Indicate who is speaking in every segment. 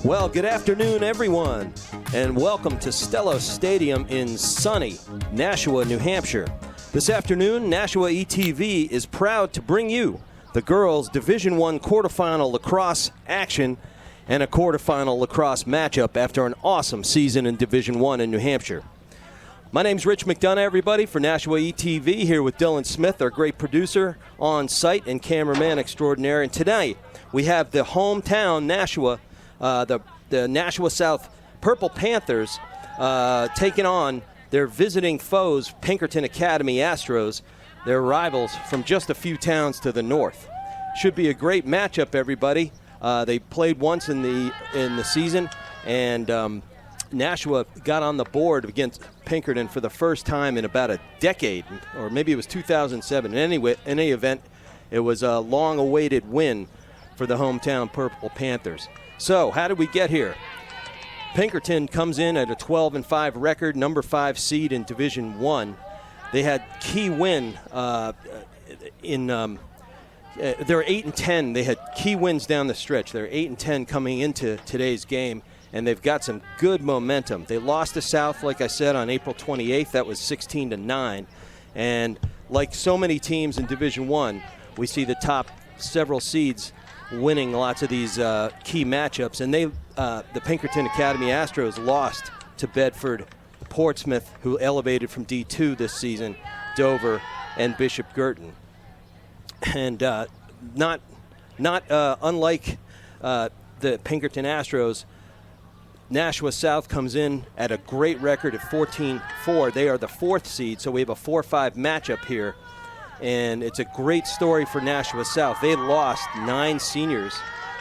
Speaker 1: Well, good afternoon, everyone, and welcome to Stellos Stadium in sunny Nashua, New Hampshire. This afternoon, Nashua ETV is proud to bring you the girls' Division I quarterfinal lacrosse action and a quarterfinal lacrosse matchup after an awesome season in Division I in New Hampshire. My name's Rich McDonough, everybody, for Nashua ETV, here with Dylan Smith, our great producer on site and cameraman extraordinaire. And tonight, we have the hometown Nashua, the Nashua South Purple Panthers, taking on their visiting foes, Pinkerton Astros, their rivals from just a few towns to the north. Should be a great matchup, everybody. They played once in the season, and Nashua got on the board against Pinkerton for the first time in about a decade, or maybe it was 2007. In any event, it was a long-awaited win for the hometown Purple Panthers. So, how did we get here? Pinkerton comes in at a 12-5 record, number 5 seed in Division I. They had key win they're 8-10. They had key wins down the stretch. They're 8-10 coming into today's game, and they've got some good momentum. They lost to South, like I said, on April 28th. That was 16-9. And like so many teams in Division I, we see the top several seeds winning lots of these key matchups. And the Pinkerton Astros lost to Bedford, Portsmouth, who elevated from D2 this season, Dover, and Bishop Girton. And not unlike the Pinkerton Astros, Nashua South comes in at a great record of 14-4. They are the 4th seed, so we have a 4-5 matchup here. And it's a great story for Nashua South. They lost 9 seniors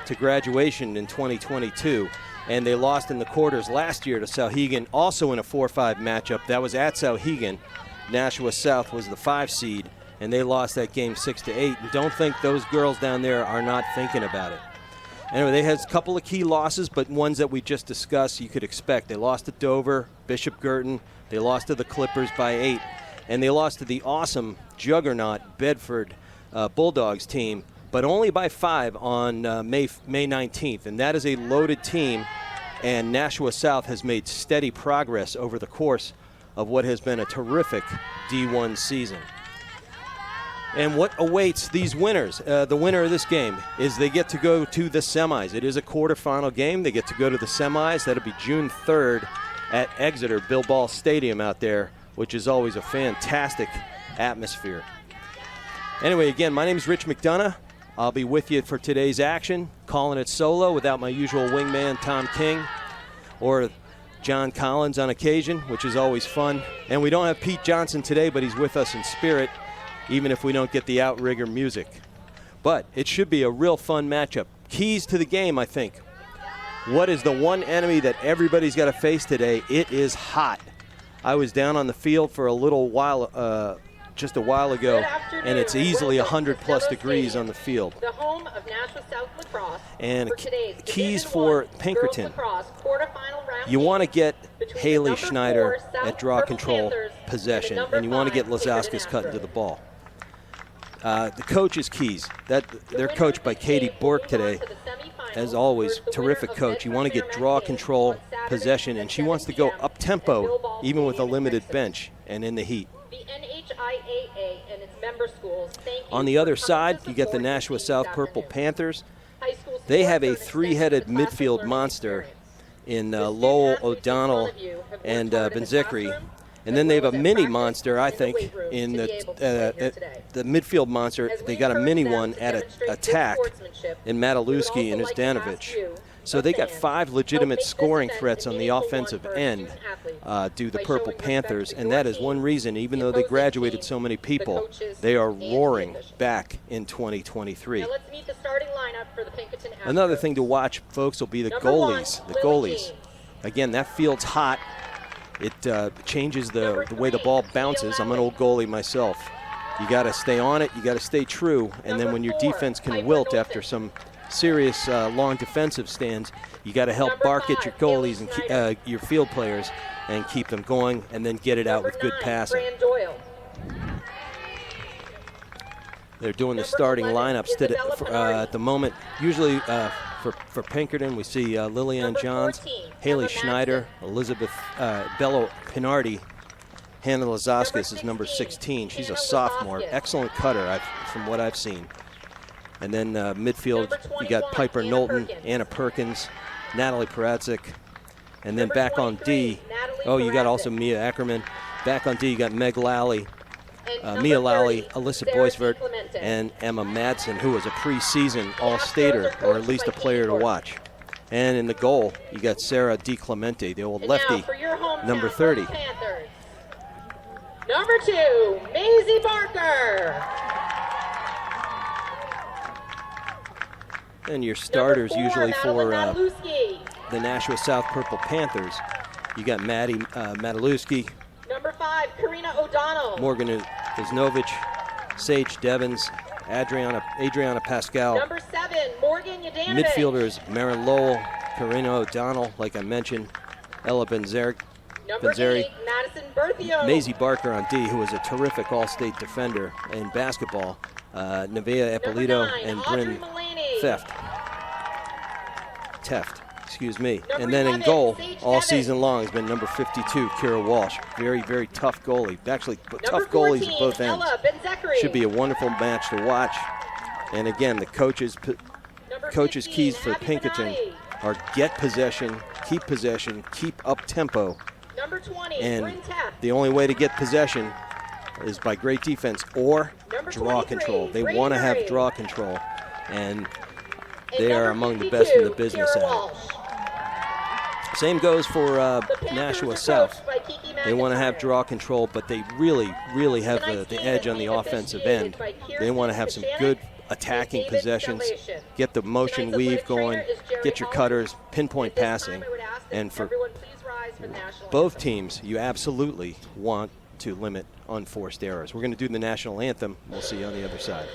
Speaker 1: to graduation in 2022, and they lost in the quarters last year to Souhegan, also in a 4-5 matchup. That was at Souhegan. Nashua South was the 5 seed, and they lost that game 6-8. And don't think those girls down there are not thinking about it. Anyway, they had a couple of key losses, but ones that we just discussed you could expect. They lost to Dover, Bishop Girton. They lost to the Clippers by 8. And they lost to the awesome juggernaut Bedford Bulldogs team, but only by 5 on May 19th. And that is a loaded team, and Nashua South has made steady progress over the course of what has been a terrific D1 season. And what awaits these winners? The winner of this game is they get to go to the semis. It is a quarterfinal game. They get to go to the semis. That'll be June 3rd at Exeter Bilbao Stadium out there, which is always a fantastic atmosphere. Anyway, again, my name is Rich McDonough. I'll be with you for today's action, calling it solo without my usual wingman, Tom King, or John Collins on occasion, which is always fun. And we don't have Pete Johnson today, but he's with us in spirit, even if we don't get the outrigger music. But it should be a real fun matchup. Keys to the game, I think. What is the one enemy that everybody's got to face today? It is hot. I was down on the field for a little while, just a while ago, and it's easily 100-plus degrees on the field.
Speaker 2: The home of Nashua South Lacrosse.
Speaker 1: And keys for Pinkerton. You want to get Haley Schneider at draw control possession, and you want to get Lazauskas cut into the ball. The coach's keys. They're coached by Katie Bork today. As always, terrific coach. You want to get draw control possession, and she wants to go up-tempo, even with a limited bench and in the heat.
Speaker 2: The NHIAA and its member schools.
Speaker 1: On the other side, you get the Nashua South Purple Panthers. They have a 3-headed midfield monster in Lowell, O'Donnell, and Benzikri. And then they have a mini monster, I think, in the midfield monster. They got a mini one at attack in Mataluski and Uzdanovich. So they got 5 legitimate scoring threats on the offensive end due the Purple Panthers, and that is one reason, even though they graduated so many people, they are roaring back in 2023. Another thing to watch, folks, will be the goalies. The goalies. Again, that field's hot. It changes the way the ball bounces. I'm an old goalie myself. You got to stay on it. You got to stay true. And then when your defense can wilt after some serious long defensive stands, you got to help bark at your goalies and your field players and keep them going, and then get it out with good passing. They're doing the starting lineups at the moment. Usually For Pinkerton, we see Lillian
Speaker 2: Number
Speaker 1: Johns,
Speaker 2: 14,
Speaker 1: Haley
Speaker 2: Emma
Speaker 1: Schneider, Elizabeth Bello Pinardi. Hannah Lazaskis is number 16. She's a
Speaker 2: Hannah
Speaker 1: sophomore.
Speaker 2: Lazaskis.
Speaker 1: Excellent cutter from what I've seen. And then midfield,
Speaker 2: Number
Speaker 1: you got
Speaker 2: 21,
Speaker 1: Piper
Speaker 2: Anna
Speaker 1: Knowlton,
Speaker 2: Perkins.
Speaker 1: Anna Perkins, Natalie Paradzik. And then
Speaker 2: Number
Speaker 1: back on
Speaker 2: 23,
Speaker 1: D,
Speaker 2: Natalie
Speaker 1: you got
Speaker 2: Paradzik.
Speaker 1: also Mia Ackerman. Back on D, you got Meg Lally,
Speaker 2: And number
Speaker 1: Mia Lally,
Speaker 2: 30,
Speaker 1: Alyssa
Speaker 2: Sarah
Speaker 1: Boisvert,
Speaker 2: DiClemente.
Speaker 1: and Emma Madsen, who was a preseason
Speaker 2: Astros
Speaker 1: All-Stater,
Speaker 2: are
Speaker 1: or at
Speaker 2: coached
Speaker 1: least
Speaker 2: by
Speaker 1: a player to
Speaker 2: Katie
Speaker 1: watch. And in the goal, you got Sarah DiClemente, the old
Speaker 2: And
Speaker 1: lefty,
Speaker 2: now for your hometown
Speaker 1: number 30.
Speaker 2: Purple Panthers. Number 2, Maisie Barker.
Speaker 1: And your starters
Speaker 2: Number 4,
Speaker 1: usually for
Speaker 2: Madeline Matalewski.
Speaker 1: the Nashua South Purple Panthers. You got Maddie Matalewski,
Speaker 2: Number 5, Karina O'Donnell.
Speaker 1: Morgan Iznovich, Sage Devins, Adriana Pascal.
Speaker 2: Number 7, Morgan Yadanovich.
Speaker 1: Midfielders, Marin Lowell, Karina O'Donnell, like I mentioned, Ella Benzeri,
Speaker 2: Number 8, Madison Berthio.
Speaker 1: Maisie Barker on D, who was a terrific all-state defender in basketball, Nevaeh
Speaker 2: Number
Speaker 1: Ippolito,
Speaker 2: 9,
Speaker 1: and
Speaker 2: Audrey
Speaker 1: Bryn
Speaker 2: Mullaney.
Speaker 1: Teft, excuse me.
Speaker 2: Number
Speaker 1: And then in
Speaker 2: 11,
Speaker 1: goal,
Speaker 2: Sage
Speaker 1: all
Speaker 2: Devins.
Speaker 1: season long, has been number 52, Kira Walsh. Very, very tough goalie. Actually,
Speaker 2: Number
Speaker 1: tough goalies
Speaker 2: 14,
Speaker 1: at both ends.
Speaker 2: Ella Benzekri.
Speaker 1: Should be a wonderful match to watch. And again, the coaches'
Speaker 2: Number 15,
Speaker 1: keys for
Speaker 2: Abby
Speaker 1: Pinkerton
Speaker 2: Benatti.
Speaker 1: are get possession, keep up tempo.
Speaker 2: Number 20,
Speaker 1: And
Speaker 2: Bryn Tapp.
Speaker 1: the only way to get possession is by great defense or
Speaker 2: Number
Speaker 1: draw
Speaker 2: 23,
Speaker 1: control. They
Speaker 2: Brady
Speaker 1: want to have
Speaker 2: Murray.
Speaker 1: draw control, and
Speaker 2: And
Speaker 1: they are
Speaker 2: number
Speaker 1: among the
Speaker 2: 52,
Speaker 1: best in the business
Speaker 2: Kara
Speaker 1: at it.
Speaker 2: Walsh.
Speaker 1: Same goes for
Speaker 2: The Panthers
Speaker 1: Nashua
Speaker 2: are
Speaker 1: South.
Speaker 2: coached by Kiki
Speaker 1: They want to have
Speaker 2: McIntyre.
Speaker 1: draw control, but they really, really have
Speaker 2: Tonight's
Speaker 1: the
Speaker 2: game
Speaker 1: edge
Speaker 2: is
Speaker 1: on the
Speaker 2: being
Speaker 1: offensive
Speaker 2: officiated
Speaker 1: end.
Speaker 2: by
Speaker 1: They want to have
Speaker 2: Kirsten
Speaker 1: some good
Speaker 2: Pachanik
Speaker 1: attacking
Speaker 2: and David
Speaker 1: possessions,
Speaker 2: Salvation.
Speaker 1: get the motion
Speaker 2: Tonight's
Speaker 1: weave
Speaker 2: athletic
Speaker 1: going,
Speaker 2: trainer is Jerry
Speaker 1: get your
Speaker 2: Holland.
Speaker 1: cutters, pinpoint
Speaker 2: At this
Speaker 1: passing.
Speaker 2: time, I would ask that
Speaker 1: And for
Speaker 2: everyone please rise for the national
Speaker 1: both
Speaker 2: anthem.
Speaker 1: teams, you absolutely want to limit unforced errors. We're going to do the national anthem. We'll see you on the other side.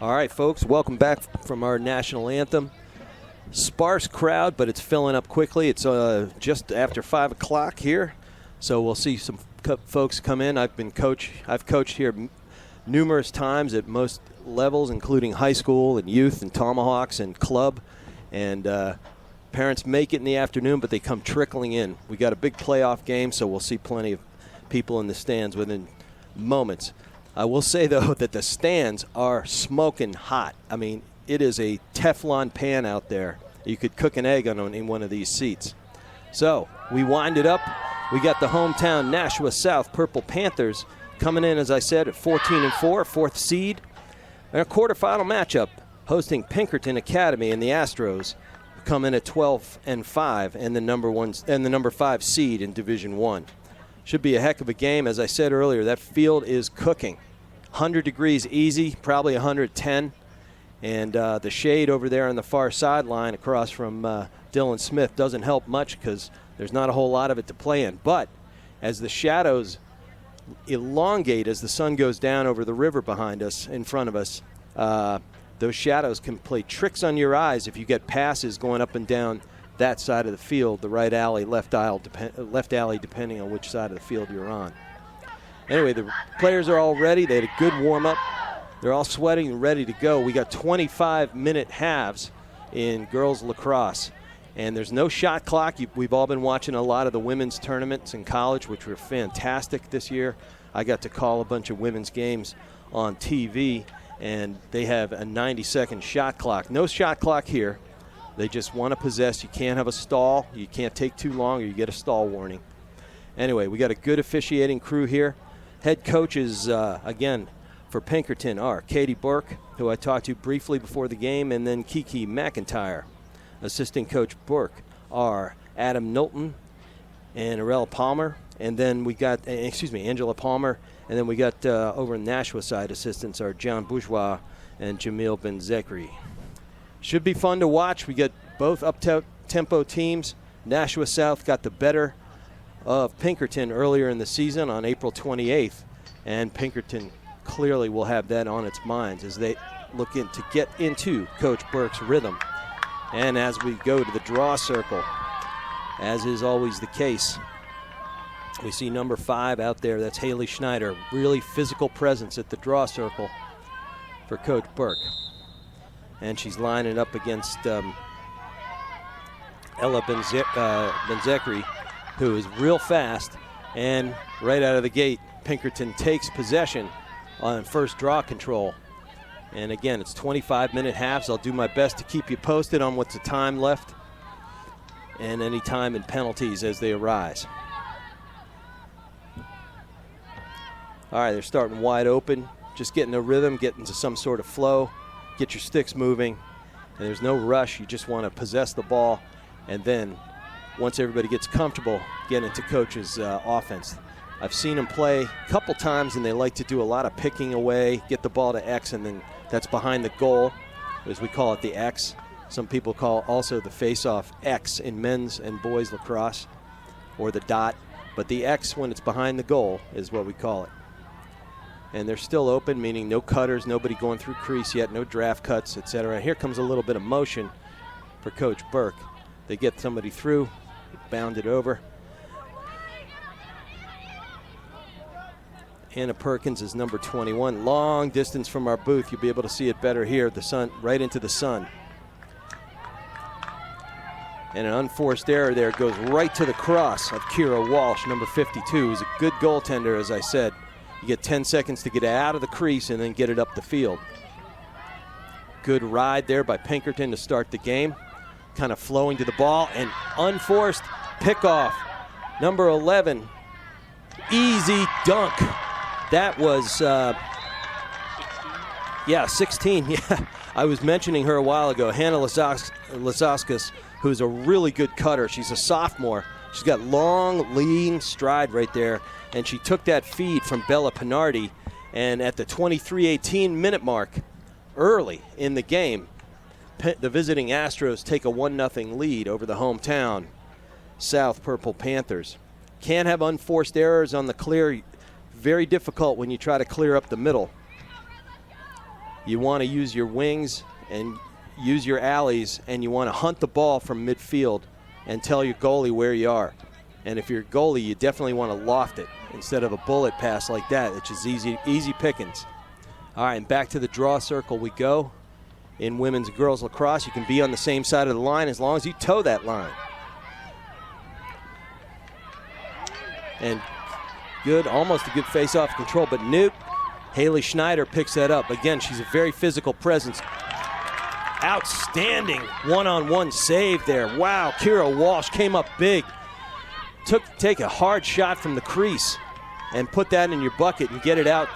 Speaker 1: All right, folks, welcome back from our national anthem. Sparse crowd, but it's filling up quickly. It's just after 5 o'clock here, so we'll see some folks come in. I've coached here numerous times at most levels, including high school and youth and Tomahawks and club. And parents make it in the afternoon, but they come trickling in. We got a big playoff game, so we'll see plenty of people in the stands within moments. I will say, though, that the stands are smoking hot. I mean, it is a Teflon pan out there. You could cook an egg in one of these seats. So we wind it up. We got the hometown Nashua South Purple Panthers coming in, as I said, at 14-4, fourth seed. And a quarterfinal matchup hosting Pinkerton Academy and the Astros come in at 12-5 and the number 5 seed in Division I. Should be a heck of a game. As I said earlier, that field is cooking. 100 degrees easy, probably 110. And the shade over there on the far sideline across from Dylan Smith doesn't help much because there's not a whole lot of it to play in. But as the shadows elongate as the sun goes down over the river behind us, in front of us, those shadows can play tricks on your eyes if you get passes going up and down that side of the field, the right alley, left alley, depending on which side of the field you're on. Anyway, the players are all ready. They had a good warm-up. They're all sweating and ready to go. We got 25-minute halves in girls lacrosse, and there's no shot clock. We've all been watching a lot of the women's tournaments in college, which were fantastic this year. I got to call a bunch of women's games on TV, and they have a 90-second shot clock. No shot clock here. They just want to possess. You can't have a stall. You can't take too long or you get a stall warning. Anyway, we got a good officiating crew here. Head coaches, again, for Pinkerton are Katie Burke, who I talked to briefly before the game, and then Kiki McIntyre. Assistant coach Burke are Adam Knowlton and Arella Palmer. And then we got, Angela Palmer. And then we got over in Nashua side, assistants are John Bourgeois and Jamil Ben Zekri. Should be fun to watch. We got both up-tempo teams. Nashua South got the better of Pinkerton earlier in the season on April 28th. And Pinkerton clearly will have that on its minds as they look to get into Coach Burke's rhythm. And as we go to the draw circle, as is always the case, we see number 5 out there. That's Haley Schneider. Really physical presence at the draw circle for Coach Burke. And she's lining up against Ella Benzekri, who is real fast. And right out of the gate, Pinkerton takes possession on first draw control. And again, it's 25-minute halves. I'll do my best to keep you posted on what's the time left and any time and penalties as they arise. All right, they're starting wide open, just getting a rhythm, getting to some sort of flow. Get your sticks moving, and there's no rush. You just want to possess the ball, and then once everybody gets comfortable, get into coach's offense. I've seen them play a couple times, and they like to do a lot of picking away, get the ball to X, and then that's behind the goal, as we call it the X. Some people call also the face-off X in men's and boys lacrosse, or the dot. But the X, when it's behind the goal, is what we call it. And they're still open, meaning no cutters, nobody going through crease yet, no draft cuts, etc. Here comes a little bit of motion for Coach Burke. They get somebody through, bound it over. Anna Perkins is number 21. Long distance from our booth. You'll be able to see it better here. The sun, right into the sun. And an unforced error there goes right to the cross of Kira Walsh, number 52, who's a good goaltender, as I said. You get 10 seconds to get out of the crease and then get it up the field. Good ride there by Pinkerton to start the game. Kind of flowing to the ball and unforced pickoff. Number 11, easy dunk. That was, 16. Yeah, I was mentioning her a while ago. Hannah Lazauskas, who's a really good cutter. She's a sophomore. She's got long, lean stride right there. And she took that feed from Bella Pinardi, and at the 23:18 minute mark, early in the game, the visiting Astros take a 1-0 lead over the hometown South Purple Panthers. Can't have unforced errors on the clear. Very difficult when you try to clear up the middle. You want to use your wings and use your alleys, and you want to hunt the ball from midfield and tell your goalie where you are. And if you're a goalie, you definitely want to loft it instead of a bullet pass like that, which is easy pickings. All right, and back to the draw circle we go. In women's and girls lacrosse, you can be on the same side of the line as long as you toe that line. And good, almost a good face-off control, but Newt, Haley Schneider picks that up. Again, she's a very physical presence. Outstanding one-on-one save there. Wow, Kira Walsh came up big. Take a hard shot from the crease and put that in your bucket and get it out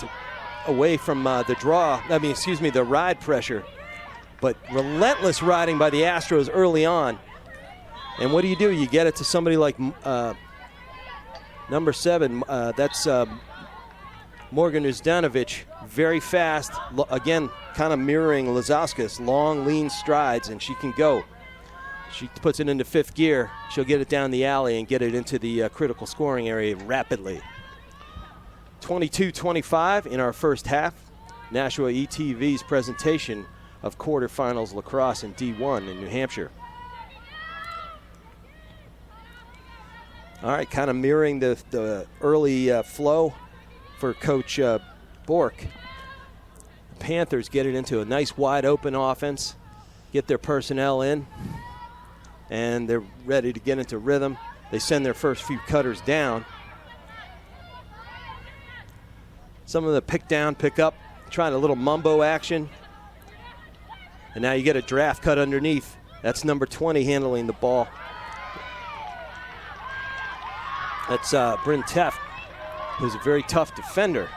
Speaker 1: away from the ride pressure. But relentless riding by the Astros early on. And what do? You get it to somebody like number 7. That's Morgan Uzdanovich. Very fast. Again, kind of mirroring Lazauskas. Long, lean strides, and she can go. She puts it into 5th gear. She'll get it down the alley and get it into the critical scoring area rapidly. 22-25 in our first half. Nashua ETV's presentation of quarterfinals lacrosse in D1 in New Hampshire. All right, kind of mirroring the early flow for Coach Bork. The Panthers get it into a nice wide open offense, get their personnel in, and they're ready to get into rhythm. They send their first few cutters down. Some of the pick down, pick up, trying a little mumbo action. And now you get a draft cut underneath. That's number 20 handling the ball. That's Bryn Teff, who's a very tough defender,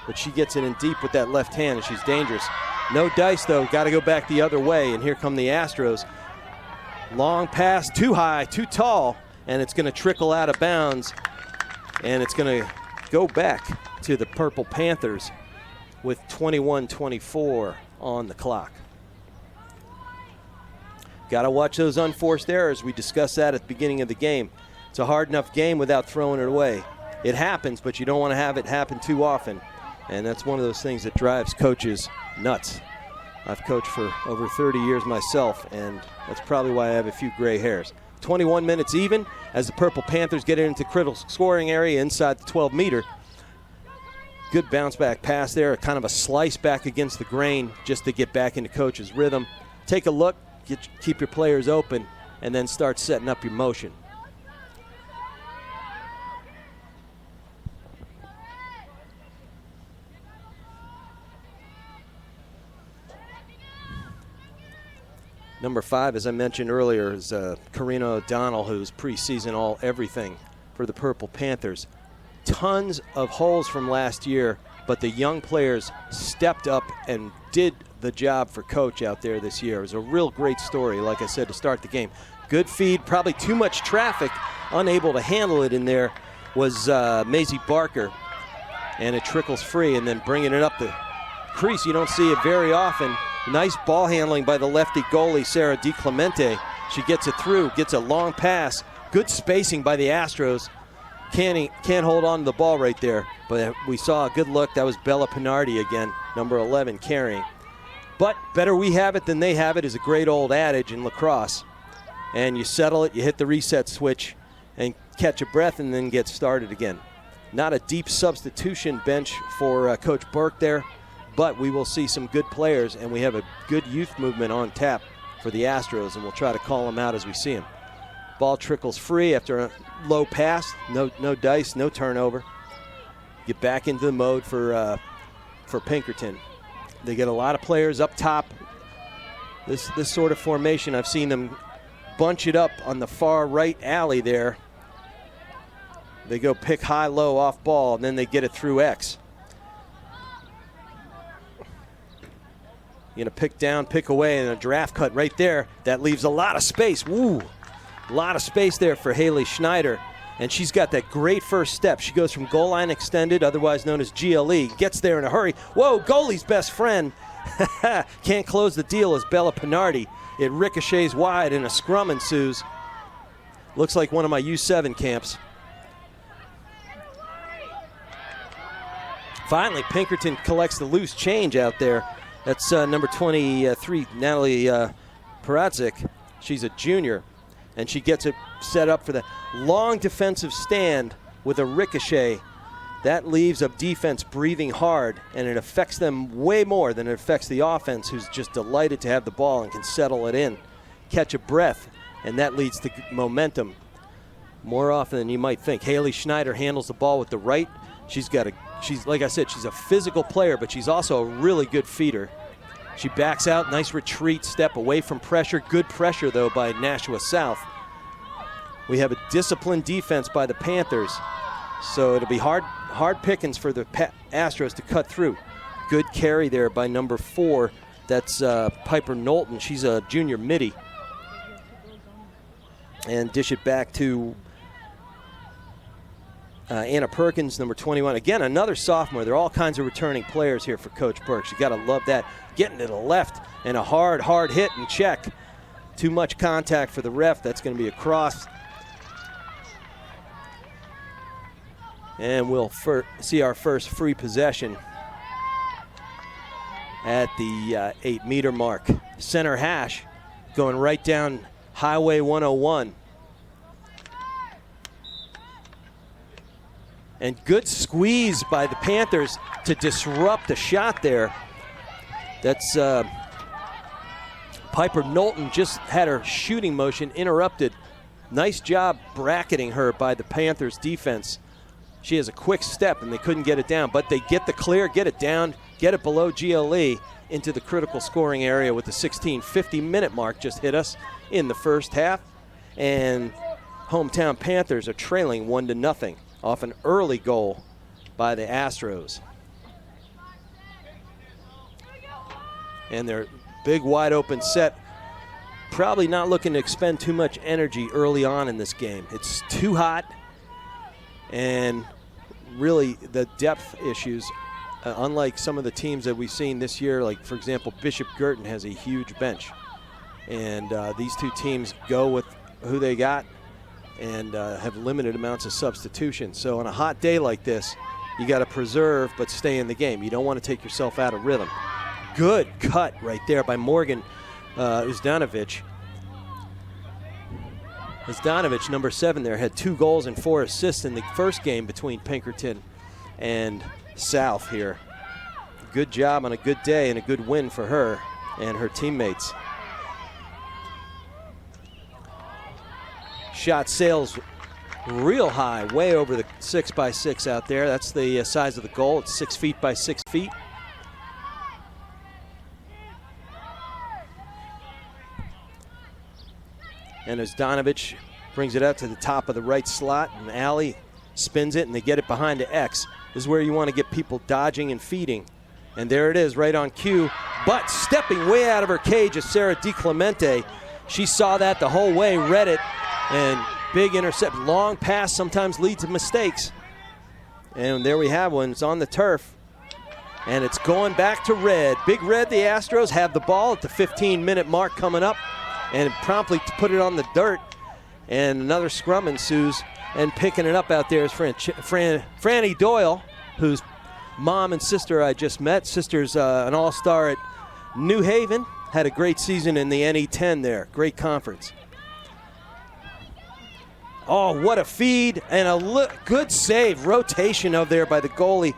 Speaker 1: but she gets it in deep with that left hand, and she's dangerous. No dice, though. Got to go back the other way, and here come the Astros. Long pass, too high, too tall, and it's going to trickle out of bounds, and it's going to go back to the Purple Panthers with 21-24 on the clock. Got to watch those unforced errors. We discussed that at the beginning of the game. It's a hard enough game without throwing it away. It happens, but you don't want to have it happen too often. And that's one of those things that drives coaches nuts. I've coached for over 30 years myself, and that's probably why I have a few gray hairs. 21 minutes even as the Purple Panthers get into critical scoring area inside the 12-meter. Good bounce back pass there, kind of a slice back against the grain just to get back into coach's rhythm. Take a look, keep your players open, and then start setting up your motion. Number 5, as I mentioned earlier, is Karina O'Donnell, who's preseason all everything for the Purple Panthers. Tons of holes from last year, but the young players stepped up and did the job for Coach out there this year. It was a real great story, like I said, to start the game. Good feed, probably too much traffic, unable to handle it in there was Maisie Barker, and it trickles free, and then bringing it up the crease. You don't see it very often. Nice ball handling by the lefty goalie, Sarah DiClemente. She gets it through, gets a long pass. Good spacing by the Astros. Can't hold on to the ball right there, but we saw a good look. That was Bella Pinardi again, number 11, carrying. But better we have it than they have it is a great old adage in lacrosse. And you settle it, you hit the reset switch, and catch a breath and then get started again. Not a deep substitution bench for Coach Burke there, but we will see some good players, and we have a good youth movement on tap for the Astros, and we'll try to call them out as we see them. Ball trickles free after a low pass, no dice, no turnover. Get back into the mode for Pinkerton. They get a lot of players up top. This sort of formation, I've seen them bunch it up on the far right alley there. They go pick high, low, off ball, and then they get it through X. You know, pick down, pick away, and a draft cut right there. That leaves a lot of space. Woo! A lot of space there for Haley Schneider. And she's got that great first step. She goes from goal line extended, otherwise known as GLE, gets there in a hurry. Whoa, goalie's best friend. Can't close the deal as Bella Pinardi. It ricochets wide and a scrum ensues. Looks like one of my U7 camps. Finally, Pinkerton collects the loose change out there. That's number 23, Natalie Paradzik. She's a junior, and she gets it set up for the long defensive stand with a ricochet. That leaves a defense breathing hard, and it affects them way more than it affects the offense, who's just delighted to have the ball and can settle it in. Catch a breath, and that leads to momentum more often than you might think. Haley Schneider handles the ball with the right. She's like I said, she's a physical player, but she's also a really good feeder. She backs out, nice retreat step away from pressure. Good pressure, though, by Nashua South. We have a disciplined defense by the Panthers, so it'll be hard pickings for the Astros to cut through. Good carry there by number 4. That's Piper Knowlton. She's a junior midi. And dish it back to Anna Perkins, number 21. Again, another sophomore. There are all kinds of returning players here for Coach Burke. You got to love that. Getting to the left and a hard hit and check. Too much contact for the ref. That's going to be a cross. And we'll see our first free possession at the 8-meter mark. Center hash going right down Highway 101. And good squeeze by the Panthers to disrupt the shot there. That's Piper Knowlton just had her shooting motion interrupted. Nice job bracketing her by the Panthers defense. She has a quick step and they couldn't get it down, but they get the clear, get it down, get it below GLE into the critical scoring area with the 16:50 minute mark just hit us in the first half. And hometown Panthers are trailing 1-0 off an early goal by the Astros. And their big wide open set, probably not looking to expend too much energy early on in this game. It's too hot, and really the depth issues, unlike some of the teams that we've seen this year, like for example Bishop Girton has a huge bench, and these two teams go with who they got and have limited amounts of substitution. So on a hot day like this, you got to preserve but stay in the game. You don't want to take yourself out of rhythm. Good cut right there by Morgan Uzdanovic. Uzdanovic, number 7 there, had 2 goals and 4 assists in the first game between Pinkerton and South here. Good job on a good day and a good win for her and her teammates. Shot sails real high, way over the 6x6 out there. That's the size of the goal. It's 6 feet by 6 feet. And Uzdanovic brings it out to the top of the right slot, and Alley spins it, and they get it behind the X. This is where you want to get people dodging and feeding. And there it is, right on cue. But stepping way out of her cage is Sarah DiClemente. She saw that the whole way, read it, and big intercept. Long pass sometimes leads to mistakes. And there we have one. It's on the turf. And it's going back to Red. Big Red, the Astros have the ball at the 15-minute mark coming up, and promptly put it on the dirt. And another scrum ensues. And picking it up out there is Franny Doyle, whose mom and sister I just met. Sister's an all-star at New Haven. Had a great season in the NE10 there. Great conference. Oh, what a feed and a good save. Rotation of there by the goalie.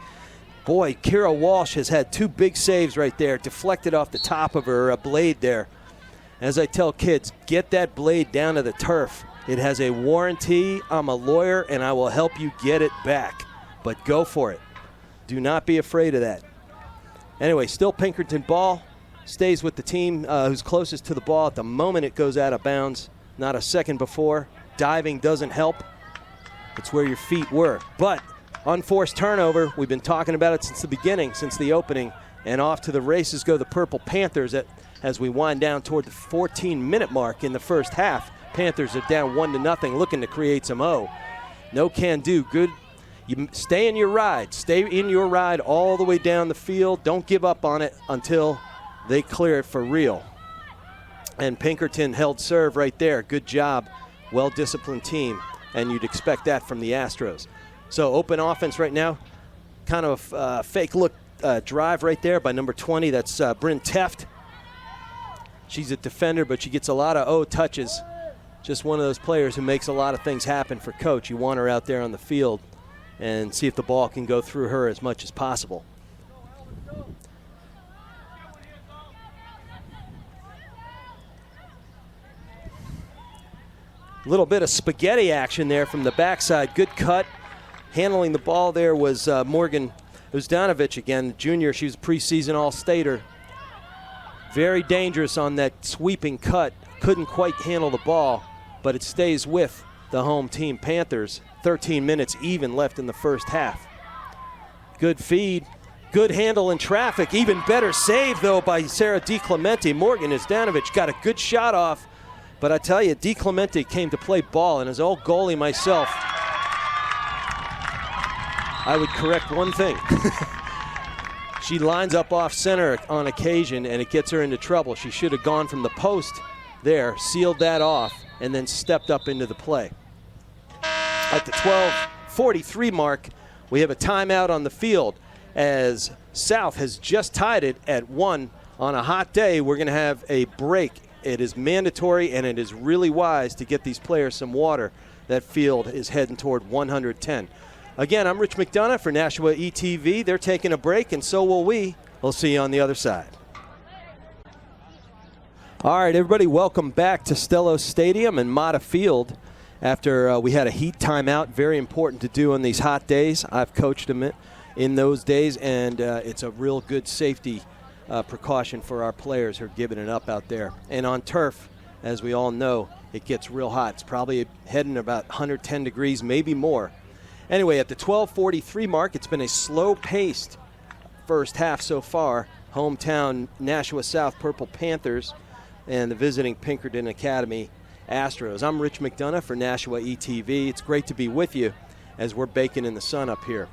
Speaker 1: Boy, Kira Walsh has had 2 big saves right there. Deflected off the top of her blade there. As I tell kids, get that blade down to the turf. It has a warranty. I'm a lawyer, and I will help you get it back. But go for it. Do not be afraid of that. Anyway, still Pinkerton ball. Stays with the team who's closest to the ball at the moment it goes out of bounds. Not a second before. Diving doesn't help. It's where your feet were. But unforced turnover. We've been talking about it since the beginning, since the opening. And off to the races go the Purple Panthers as we wind down toward the 14-minute mark in the first half. Panthers are down 1-0, looking to create some O. No can do. Good. You stay in your ride. Stay in your ride all the way down the field. Don't give up on it until they clear it for real. And Pinkerton held serve right there. Good job. Well-disciplined team. And you'd expect that from the Astros. So open offense right now. Kind of a fake look drive right there by number 20. That's Bryn Teft. She's a defender, but she gets a lot of O touches. Just one of those players who makes a lot of things happen for coach. You want her out there on the field and see if the ball can go through her as much as possible. A little bit of spaghetti action there from the backside. Good cut. Handling the ball there was Morgan Uzdanovic again, junior. She was a preseason All-Stater. Very dangerous on that sweeping cut. Couldn't quite handle the ball, but it stays with the home team Panthers. 13 minutes even left in the first half. Good feed. Good handle in traffic. Even better save, though, by Sarah DiClemente. Morgan Uzdanovic got a good shot off. But I tell you, DiClemente came to play ball, and as old goalie myself, I would correct one thing. She lines up off center on occasion, and it gets her into trouble. She should have gone from the post there, sealed that off, and then stepped up into the play. At the 12:43 mark, we have a timeout on the field as South has just tied it at 1. On a hot day, we're going to have a break. It is mandatory, and it is really wise to get these players some water. That field is heading toward 110. Again, I'm Rich McDonough for Nashua ETV. They're taking a break, and so will we. We'll see you on the other side. All right, everybody, welcome back to Stellos Stadium and Mata Field after we had a heat timeout. Very important to do on these hot days. I've coached them in those days, and it's a real good safety precaution for our players who are giving it up out there. And on turf, as we all know, it gets real hot. It's probably heading about 110 degrees, maybe more. Anyway, at the 12:43 mark, it's been a slow-paced first half so far. Hometown Nashua South Purple Panthers and the visiting Pinkerton Academy Astros. I'm Rich McDonough for Nashua ETV. It's great to be with you as we're baking in the sun up here.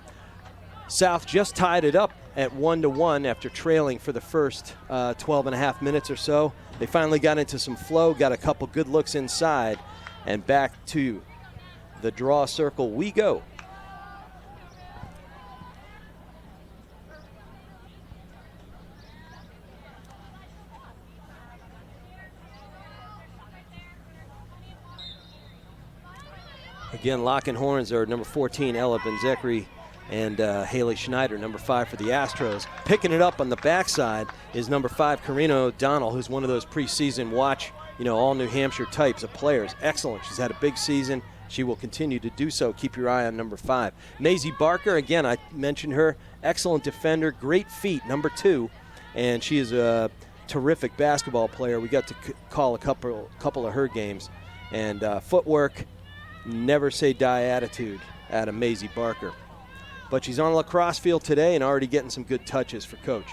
Speaker 1: South just tied it up at 1-1 after trailing for the first 12 and a half minutes or so. They finally got into some flow, got a couple good looks inside, and back to the draw circle we go. Again, locking horns are number 14, Ella Benzekri, and Haley Schneider, number 5 for the Astros. Picking it up on the backside is number 5, Karina O'Donnell, who's one of those preseason watch, all New Hampshire types of players. Excellent. She's had a big season. She will continue to do so. Keep your eye on number 5. Maisie Barker, again, I mentioned her. Excellent defender, great feet, number 2. And she is a terrific basketball player. We got to call a couple of her games. And footwork, never say die attitude out of Maisie Barker. But she's on a lacrosse field today and already getting some good touches for Coach.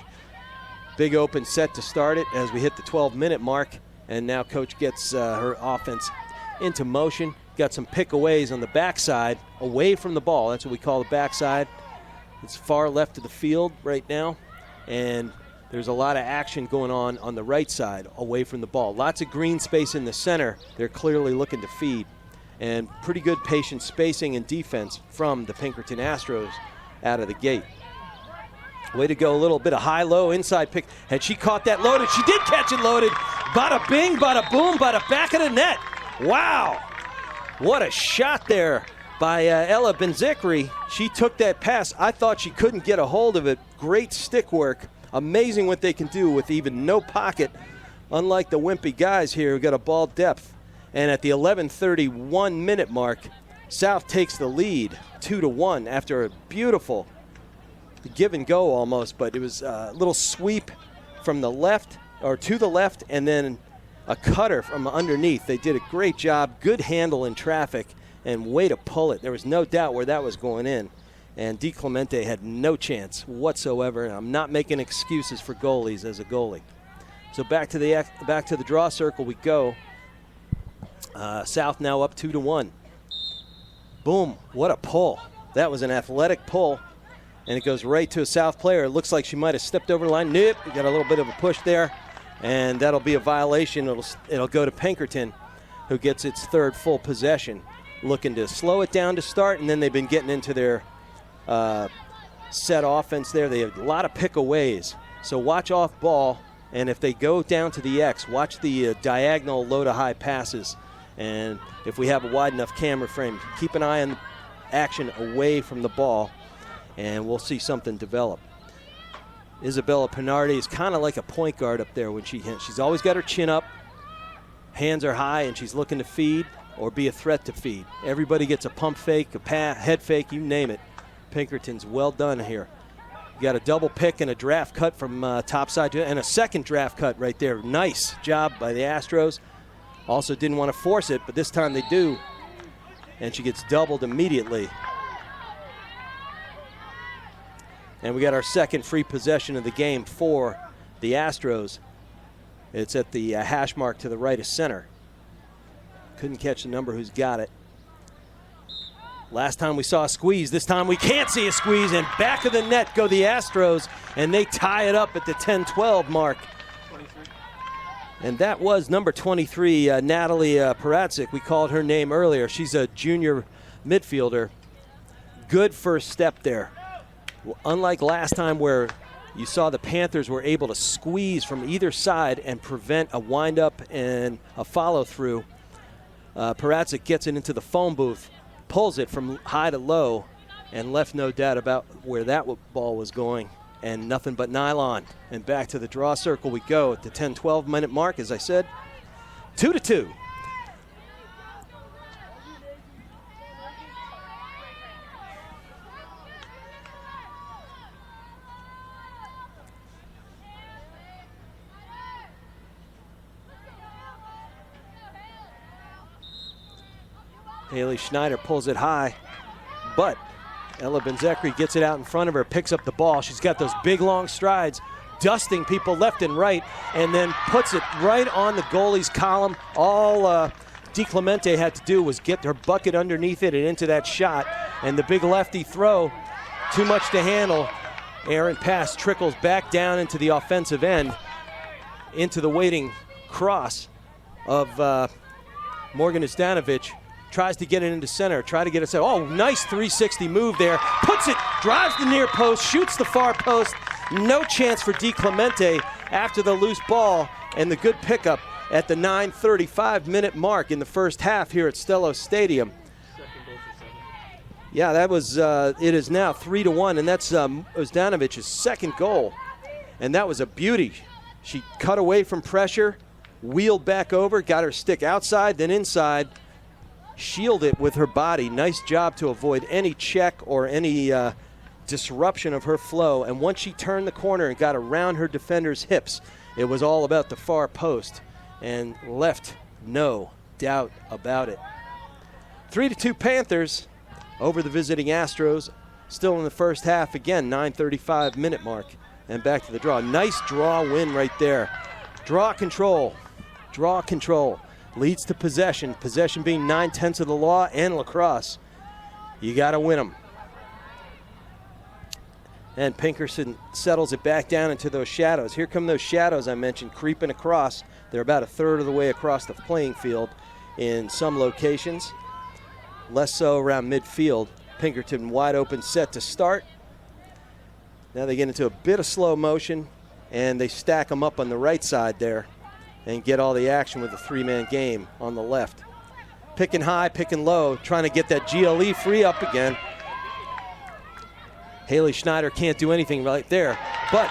Speaker 1: Big open set to start it as we hit the 12-minute mark. And now Coach gets her offense into motion. Got some pick-aways on the backside, away from the ball. That's what we call the backside. It's far left of the field right now. And there's a lot of action going on the right side, away from the ball. Lots of green space in the center. They're clearly looking to feed. And pretty good patient spacing and defense from the Pinkerton Astros out of the gate. Way to go, a little bit of high-low inside pick. Had she caught that loaded? She did catch it loaded. Bada bing, bada boom, bada back of the net. Wow. What a shot there by Ella Benzekri. She took that pass. I thought she couldn't get a hold of it. Great stick work. Amazing what they can do with even no pocket, unlike the wimpy guys here who got a ball depth. And at the 11:31 minute mark, South takes the lead 2-1 after a beautiful give and go almost, but it was a little sweep from the left or to the left and then a cutter from underneath. They did a great job, good handle in traffic and way to pull it. There was no doubt where that was going in. And Di Clemente had no chance whatsoever. And I'm not making excuses for goalies as a goalie. So back to the draw circle we go. South now up 2-1. Boom, what a pull. That was an athletic pull, and it goes right to a South player. It looks like she might have stepped over the line. Nope, we got a little bit of a push there, and that'll be a violation. It'll go to Pinkerton, who gets its third full possession, looking to slow it down to start, and then they've been getting into their set offense there. They have a lot of pick-aways, so watch off ball, and if they go down to the X, watch the diagonal low-to-high passes. And if we have a wide enough camera frame, keep an eye on the action away from the ball, and we'll see something develop. Isabella Pinardi is kind of like a point guard up there when she hits. She's always got her chin up, hands are high, and she's looking to feed or be a threat to feed. Everybody gets a pump fake, a head fake, you name it. Pinkerton's well done here. You got a double pick and a draft cut from top side, and a second draft cut right there. Nice job by the Astros. Also didn't want to force it, but this time they do. And she gets doubled immediately. And we got our second free possession of the game for the Astros. It's at the hash mark to the right of center. Couldn't catch the number who's got it. Last time we saw a squeeze. This time we can't see a squeeze. And back of the net go the Astros. And they tie it up at the 10-12 mark. And that was number 23, Natalie Paratzik. We called her name earlier. She's a junior midfielder. Good first step there. Unlike last time where you saw the Panthers were able to squeeze from either side and prevent a windup and a follow-through, Paratzik gets it into the phone booth, pulls it from high to low, and left no doubt about where that ball was going, and nothing but nylon. And back to the draw circle we go at the 10-12 minute mark, as I said, 2-2. Haley Schneider pulls it high, but Ella Benzekri gets it out in front of her, picks up the ball. She's got those big, long strides, dusting people left and right, and then puts it right on the goalie's column. All DiClemente had to do was get her bucket underneath it and into that shot, and the big lefty throw, too much to handle. Errant pass trickles back down into the offensive end, into the waiting cross of Morgan Uzdanovich. Tries to get it into center, try to get it set. Oh, nice 360 move there. Puts it, drives the near post, shoots the far post. No chance for DiClemente after the loose ball, and the good pickup at the 9:35 minute mark in the first half here at Stellos Stadium. Yeah, that was, it is now 3-1, and that's Uzdanovich's second goal. And that was a beauty. She cut away from pressure, wheeled back over, got her stick outside, then inside, shielded it with her body. Nice job to avoid any check or any disruption of her flow. And once she turned the corner and got around her defender's hips, it was all about the far post and left no doubt about it. 3-2 Panthers over the visiting Astros. Still in the first half again, 9:35 minute mark. And back to the draw. Nice draw win right there. Draw control. Draw control. Leads to possession. Possession being 9/10 of the law and lacrosse. You got to win them. And Pinkerton settles it back down into those shadows. Here come those shadows I mentioned creeping across. They're about a third of the way across the playing field in some locations. Less so around midfield. Pinkerton wide open set to start. Now they get into a bit of slow motion, and they stack them up on the right side there and get all the action with a three-man game on the left. Picking high, picking low, trying to get that GLE free up again. Haley Schneider can't do anything right there, but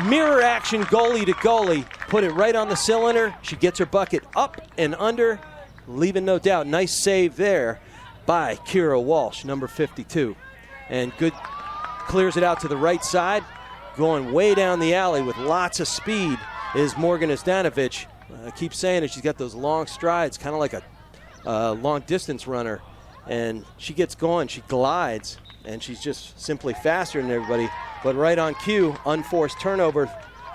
Speaker 1: mirror action goalie to goalie. Put it right on the cylinder. She gets her bucket up and under, leaving no doubt. Nice save there by Kira Walsh, number 52. And good, clears it out to the right side. Going way down the alley with lots of speed is Morgan Uzdanovich. I keep saying it, she's got those long strides, kind of like a long distance runner. And she gets going, she glides, and she's just simply faster than everybody. But right on cue, unforced turnover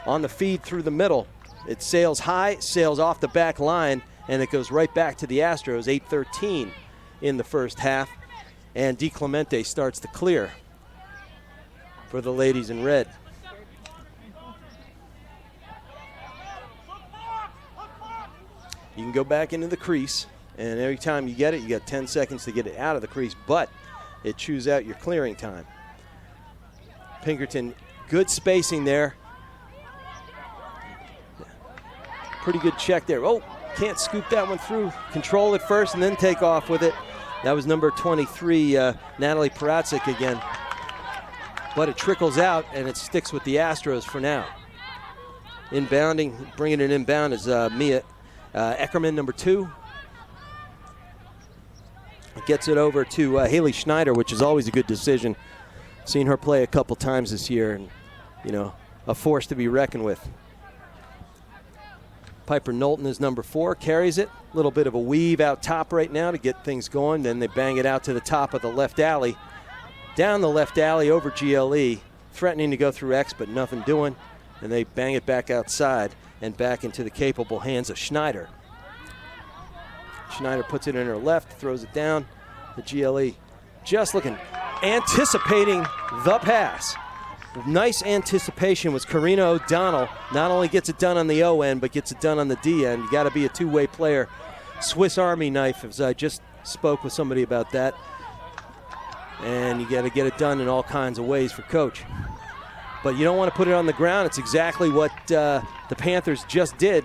Speaker 1: on the feed through the middle. It sails high, sails off the back line, and it goes right back to the Astros, 8:13 in the first half. And DiClemente starts to clear for the ladies in red. You can go back into the crease, and every time you get it, you got 10 seconds to get it out of the crease, but it chews out your clearing time. Pinkerton, good spacing there. Pretty good check there. Oh, can't scoop that one through. Control it first and then take off with it. That was number 23, Natalie Paratzik again. But it trickles out, and it sticks with the Astros for now. Inbounding, bringing it inbound is Mia Eckerman, number 2. Gets it over to Haley Schneider, which is always a good decision. Seen her play a couple times this year, and, you know, a force to be reckoned with. Piper Knowlton is number 4, carries it. A little bit of a weave out top right now to get things going. Then they bang it out to the top of the left alley. Down the left alley over GLE, threatening to go through X, but nothing doing. And they bang it back outside and back into the capable hands of Schneider. Schneider puts it in her left, throws it down. The GLE just looking, anticipating the pass. Nice anticipation was Karina O'Donnell. Not only gets it done on the O end, but gets it done on the D end. You got to be a two-way player. Swiss Army knife, as I just spoke with somebody about that. And you got to get it done in all kinds of ways for Coach. But you don't want to put it on the ground. It's exactly what the Panthers just did.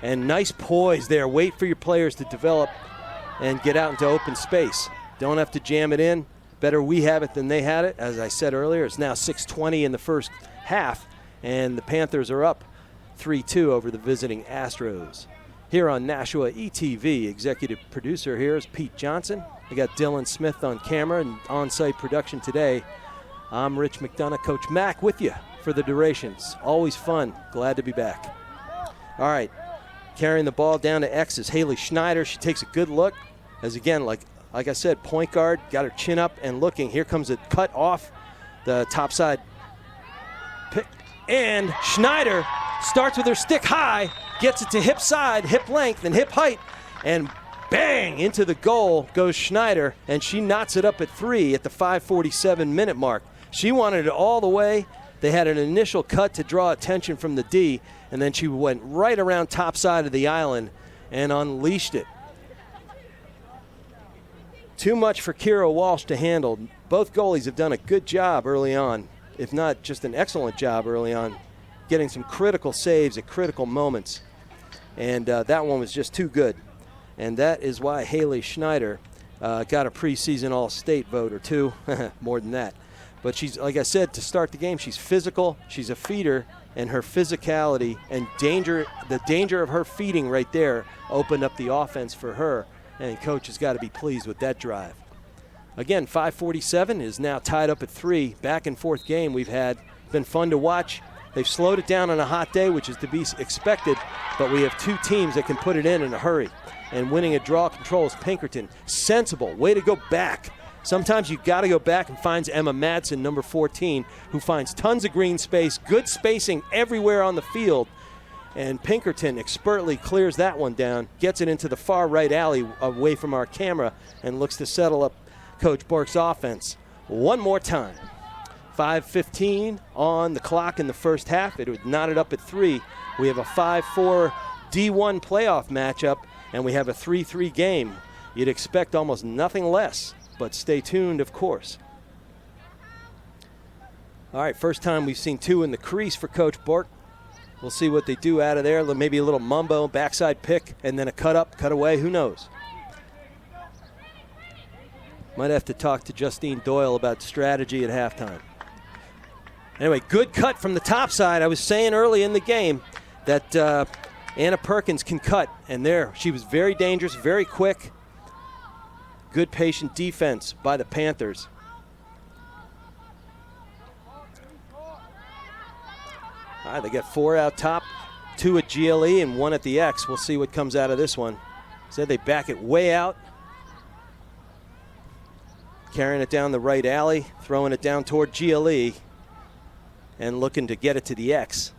Speaker 1: And nice poise there. Wait for your players to develop and get out into open space. Don't have to jam it in. better we have it than they had it. As I said earlier, it's now 6:20 in the first half, and the Panthers are up 3-2 over the visiting Astros. Here on Nashua ETV, executive producer here is Pete Johnson. We got Dylan Smith on camera and on-site production today. I'm Rich McDonough, Coach Mack with you for the durations. Always fun. Glad to be back. All right, carrying the ball down to X is Haley Schneider. She takes a good look. As again, like I said, point guard, got her chin up and looking. Here comes a cut off the top side pick. And Schneider starts with her stick high, gets it to hip side, hip length, and hip height, and bang, into the goal goes Schneider, and she knots it up at 3 at the 5:47-minute mark. She wanted it all the way. They had an initial cut to draw attention from the D, and then she went right around top side of the island and unleashed it. Too much for Kira Walsh to handle. Both goalies have done a good job early on, if not just an excellent job early on, getting some critical saves at critical moments. And that one was just too good. And that is why Haley Schneider got a preseason All-State vote or two, more than that. But she's, like I said, to start the game, she's physical, she's a feeder, and her physicality and the danger of her feeding right there opened up the offense for her. And coach has got to be pleased with that drive. Again, 5:47 is now tied up at 3. Back and forth game we've had. Been fun to watch. They've slowed it down on a hot day, which is to be expected, but we have two teams that can put it in a hurry. And winning a draw controls Pinkerton. Sensible. Way to go back. Sometimes you got to go back and finds Emma Madsen, number 14, who finds tons of green space, good spacing everywhere on the field. And Pinkerton expertly clears that one down, gets it into the far right alley away from our camera, and looks to settle up Coach Bork's offense one more time. 5:15 on the clock in the first half. It would knot it up at 3. We have a 5-4 D1 playoff matchup, and we have a 3-3 game. You'd expect almost nothing less, but stay tuned, of course. All right, first time we've seen 2 in the crease for Coach Bork. We'll see what they do out of there. Maybe a little mumbo, backside pick, and then a cut up, cut away. Who knows? Might have to talk to Justine Doyle about strategy at halftime. Anyway, good cut from the top side. I was saying early in the game that Anna Perkins can cut, and there she was very dangerous, very quick. Good patient defense by the Panthers. All right, they got 4 out top, 2 at GLE and 1 at the X. We'll see what comes out of this one. Said they back it way out. Carrying it down the right alley, throwing it down toward GLE, and looking to get it to the X.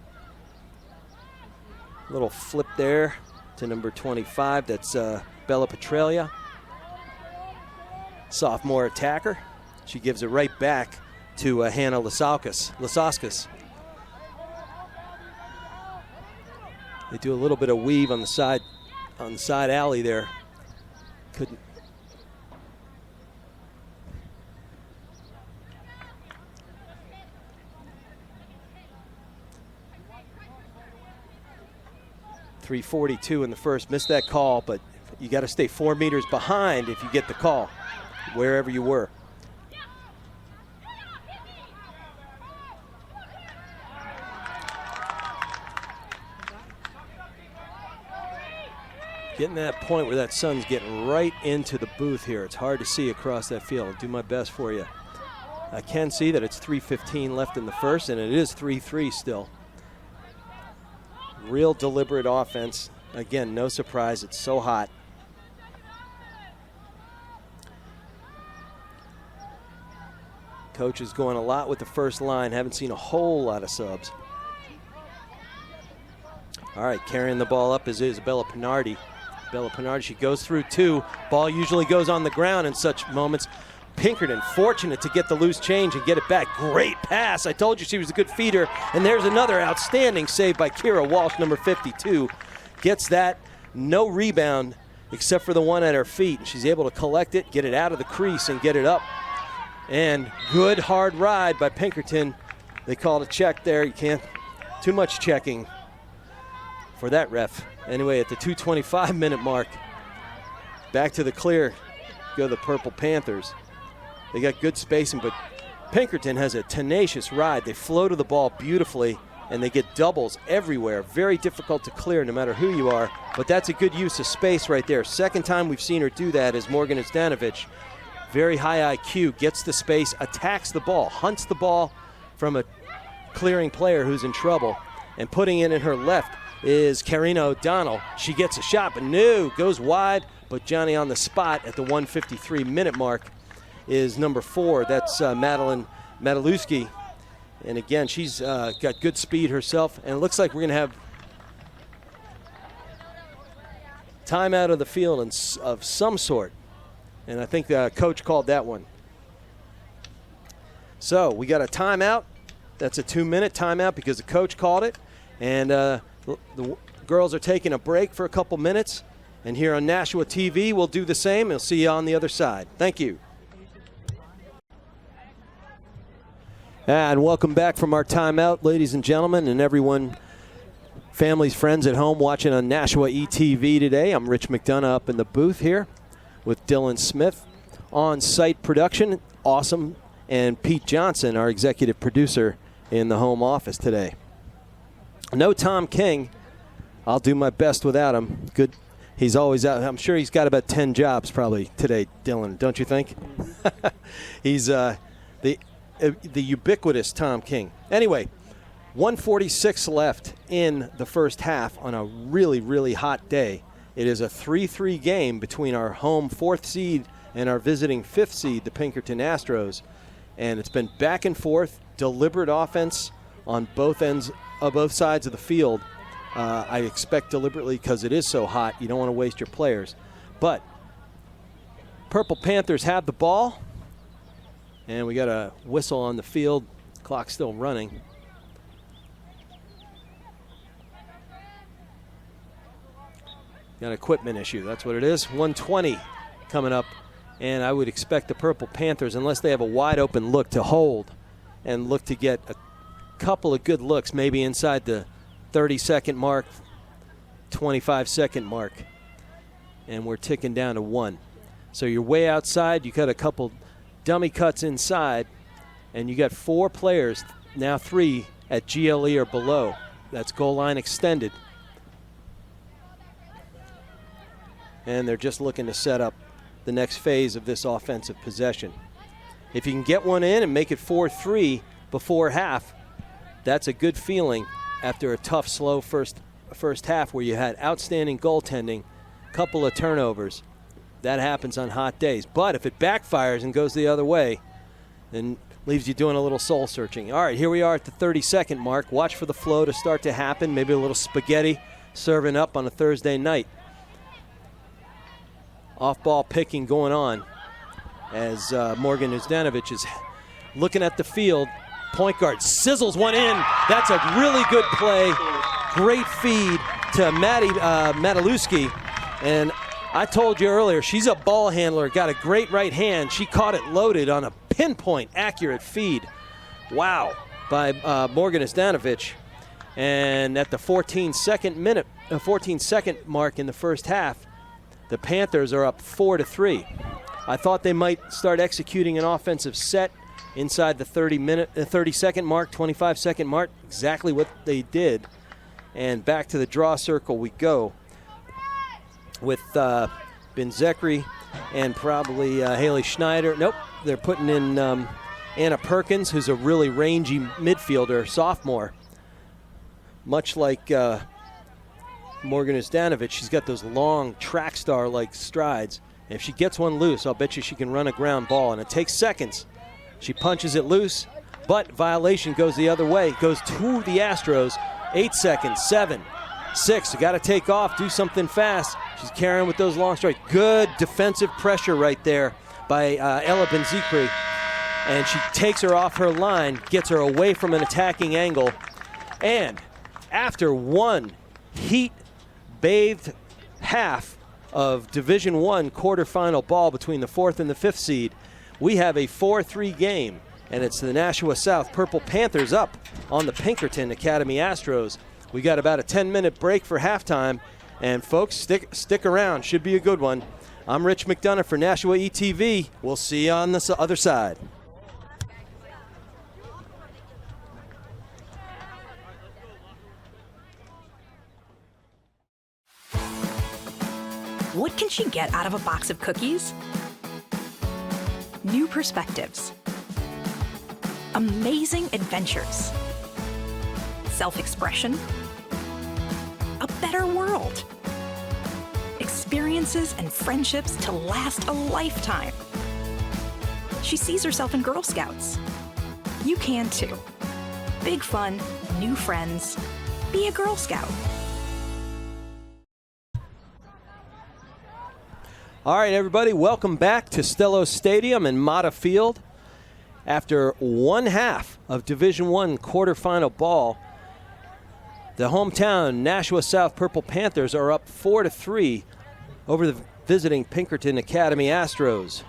Speaker 1: Little flip there to number 25. That's Bella Petralia, sophomore attacker. She gives it right back to Hannah Lasauskas. They do a little bit of weave on the side alley there. Couldn't. .342 in the first. Missed that call, but you got to stay 4 meters behind if you get the call, wherever you were. Getting that point where that sun's getting right into the booth here. It's hard to see across that field. I'll do my best for you. I can see that it's 3:15 left in the first, and it is 3-3 still. Real deliberate offense. Again, no surprise, it's so hot. Coach is going a lot with the first line. Haven't seen a whole lot of subs. All right, carrying the ball up is Isabella Pinardi. Bella Pinardi, she goes through 2. Ball usually goes on the ground in such moments. Pinkerton fortunate to get the loose change and get it back. Great pass. I told you she was a good feeder. And there's another outstanding save by Kira Walsh, number 52. Gets that. No rebound except for the one at her feet. And she's able to collect it, get it out of the crease, and get it up. And good hard ride by Pinkerton. They called a check there. You can't. Too much checking for that ref. Anyway, at the 2:25-minute mark, back to the clear go the Purple Panthers. They got good spacing, but Pinkerton has a tenacious ride. They flow to the ball beautifully, and they get doubles everywhere. Very difficult to clear no matter who you are, but that's a good use of space right there. Second time we've seen her do that is Morgan Zdanovic. Very high IQ, gets the space, attacks the ball, hunts the ball from a clearing player who's in trouble, and putting it in her left is Karina O'Donnell. She gets a shot, but no, goes wide, but Johnny on the spot at the 1:53-minute mark is number 4. That's Madeline Mataluski. And again, she's got good speed herself, and it looks like we're going to have time out of the field of some sort. And I think the coach called that one. So we got a timeout. That's a 2-minute timeout because the coach called it. And the girls are taking a break for a couple minutes. And here on Nashua TV, we'll do the same. We'll see you on the other side. Thank you. And welcome back from our timeout, ladies and gentlemen, and everyone, families, friends at home watching on Nashua ETV today. I'm Rich McDonough up in the booth here with Dylan Smith, on-site production, awesome, and Pete Johnson, our executive producer, in the home office today. No Tom King. I'll do my best without him. Good. He's always out. I'm sure he's got about 10 jobs probably today, Dylan, don't you think? He's the ubiquitous Tom King. Anyway, 1:46 left in the first half on a really, really hot day. It is a 3-3 game between our home 4th seed and our visiting 5th seed, the Pinkerton Astros. And it's been back and forth, deliberate offense on both sides of the field. I expect deliberately because it is so hot. You don't want to waste your players. But Purple Panthers have the ball. And we got a whistle on the field. Clock's still running. Got an equipment issue. That's what it is. 1:20 coming up. And I would expect the Purple Panthers, unless they have a wide open look, to hold and look to get a couple of good looks, maybe inside the 30-second mark, 25-second mark. And we're ticking down to 1. So you're way outside. You got a couple dummy cuts inside, and you got 4 players, now 3 at GLE or below. That's goal line extended. And they're just looking to set up the next phase of this offensive possession. If you can get one in and make it 4-3 before half, that's a good feeling after a tough, slow first half where you had outstanding goaltending, couple of turnovers. That happens on hot days. But if it backfires and goes the other way, then leaves you doing a little soul searching. All right, here we are at the 30-second mark. Watch for the flow to start to happen. Maybe a little spaghetti serving up on a Thursday night. Off-ball picking going on as Morgan Zdanovic is looking at the field. Point guard sizzles one in. That's a really good play. Great feed to Mataluski. And I told you earlier, she's a ball handler, got a great right hand. She caught it loaded on a pinpoint accurate feed. Wow, by Morgan Zdanovic. And at the 14-second mark in the first half, the Panthers are up 4-3. I thought they might start executing an offensive set inside the 30-second mark, 25-second mark, exactly what they did. And back to the draw circle we go with Benzekri and probably Haley Schneider. Nope, they're putting in Anna Perkins, who's a really rangy midfielder, sophomore. Much like Morgan Zdanovic, she's got those long track star-like strides. And if she gets one loose, I'll bet you she can run a ground ball. And it takes seconds. She punches it loose, but violation goes the other way. Goes to the Astros. 8 seconds, 7, 6. You got to take off, do something fast. She's carrying with those long strides. Good defensive pressure right there by Ella Benzekri. And she takes her off her line, gets her away from an attacking angle. And after one heat-bathed half of Division I quarterfinal ball between the 4th and the 5th seed, we have a 4-3 game, and it's the Nashua South Purple Panthers up on the Pinkerton Academy Astros. We got about a 10-minute break for halftime, and folks, stick around. Should be a good one. I'm Rich McDonough for Nashua ETV. We'll see you on the other side.
Speaker 3: What can she get out of a box of cookies? New perspectives. Amazing adventures. Self-expression. A better world. Experiences and friendships to last a lifetime. She sees herself in Girl Scouts. You can too. Big fun, new friends. Be a Girl Scout.
Speaker 1: All right, everybody, welcome back to Stellos Stadium and Mata Field. After one half of Division I quarterfinal ball, the hometown Nashua South Purple Panthers are up 4-3 over the visiting Pinkerton Academy Astros.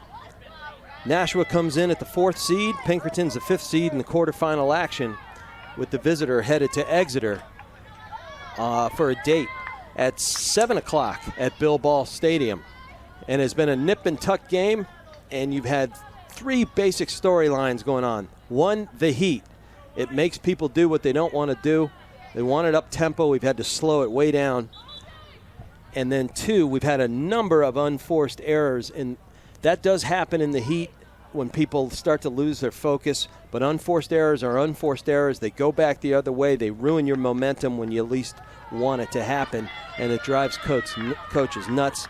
Speaker 1: Nashua comes in at the 4th seed. Pinkerton's the 5th seed in the quarterfinal action, with the visitor headed to Exeter for a date at 7 o'clock at Bill Ball Stadium. And it's been a nip and tuck game, and you've had 3 basic storylines going on. 1, the heat. It makes people do what they don't want to do. They want it up tempo. We've had to slow it way down. And then 2, we've had a number of unforced errors, and that does happen in the heat when people start to lose their focus. But unforced errors are unforced errors. They go back the other way. They ruin your momentum when you least want it to happen, and it drives coaches nuts.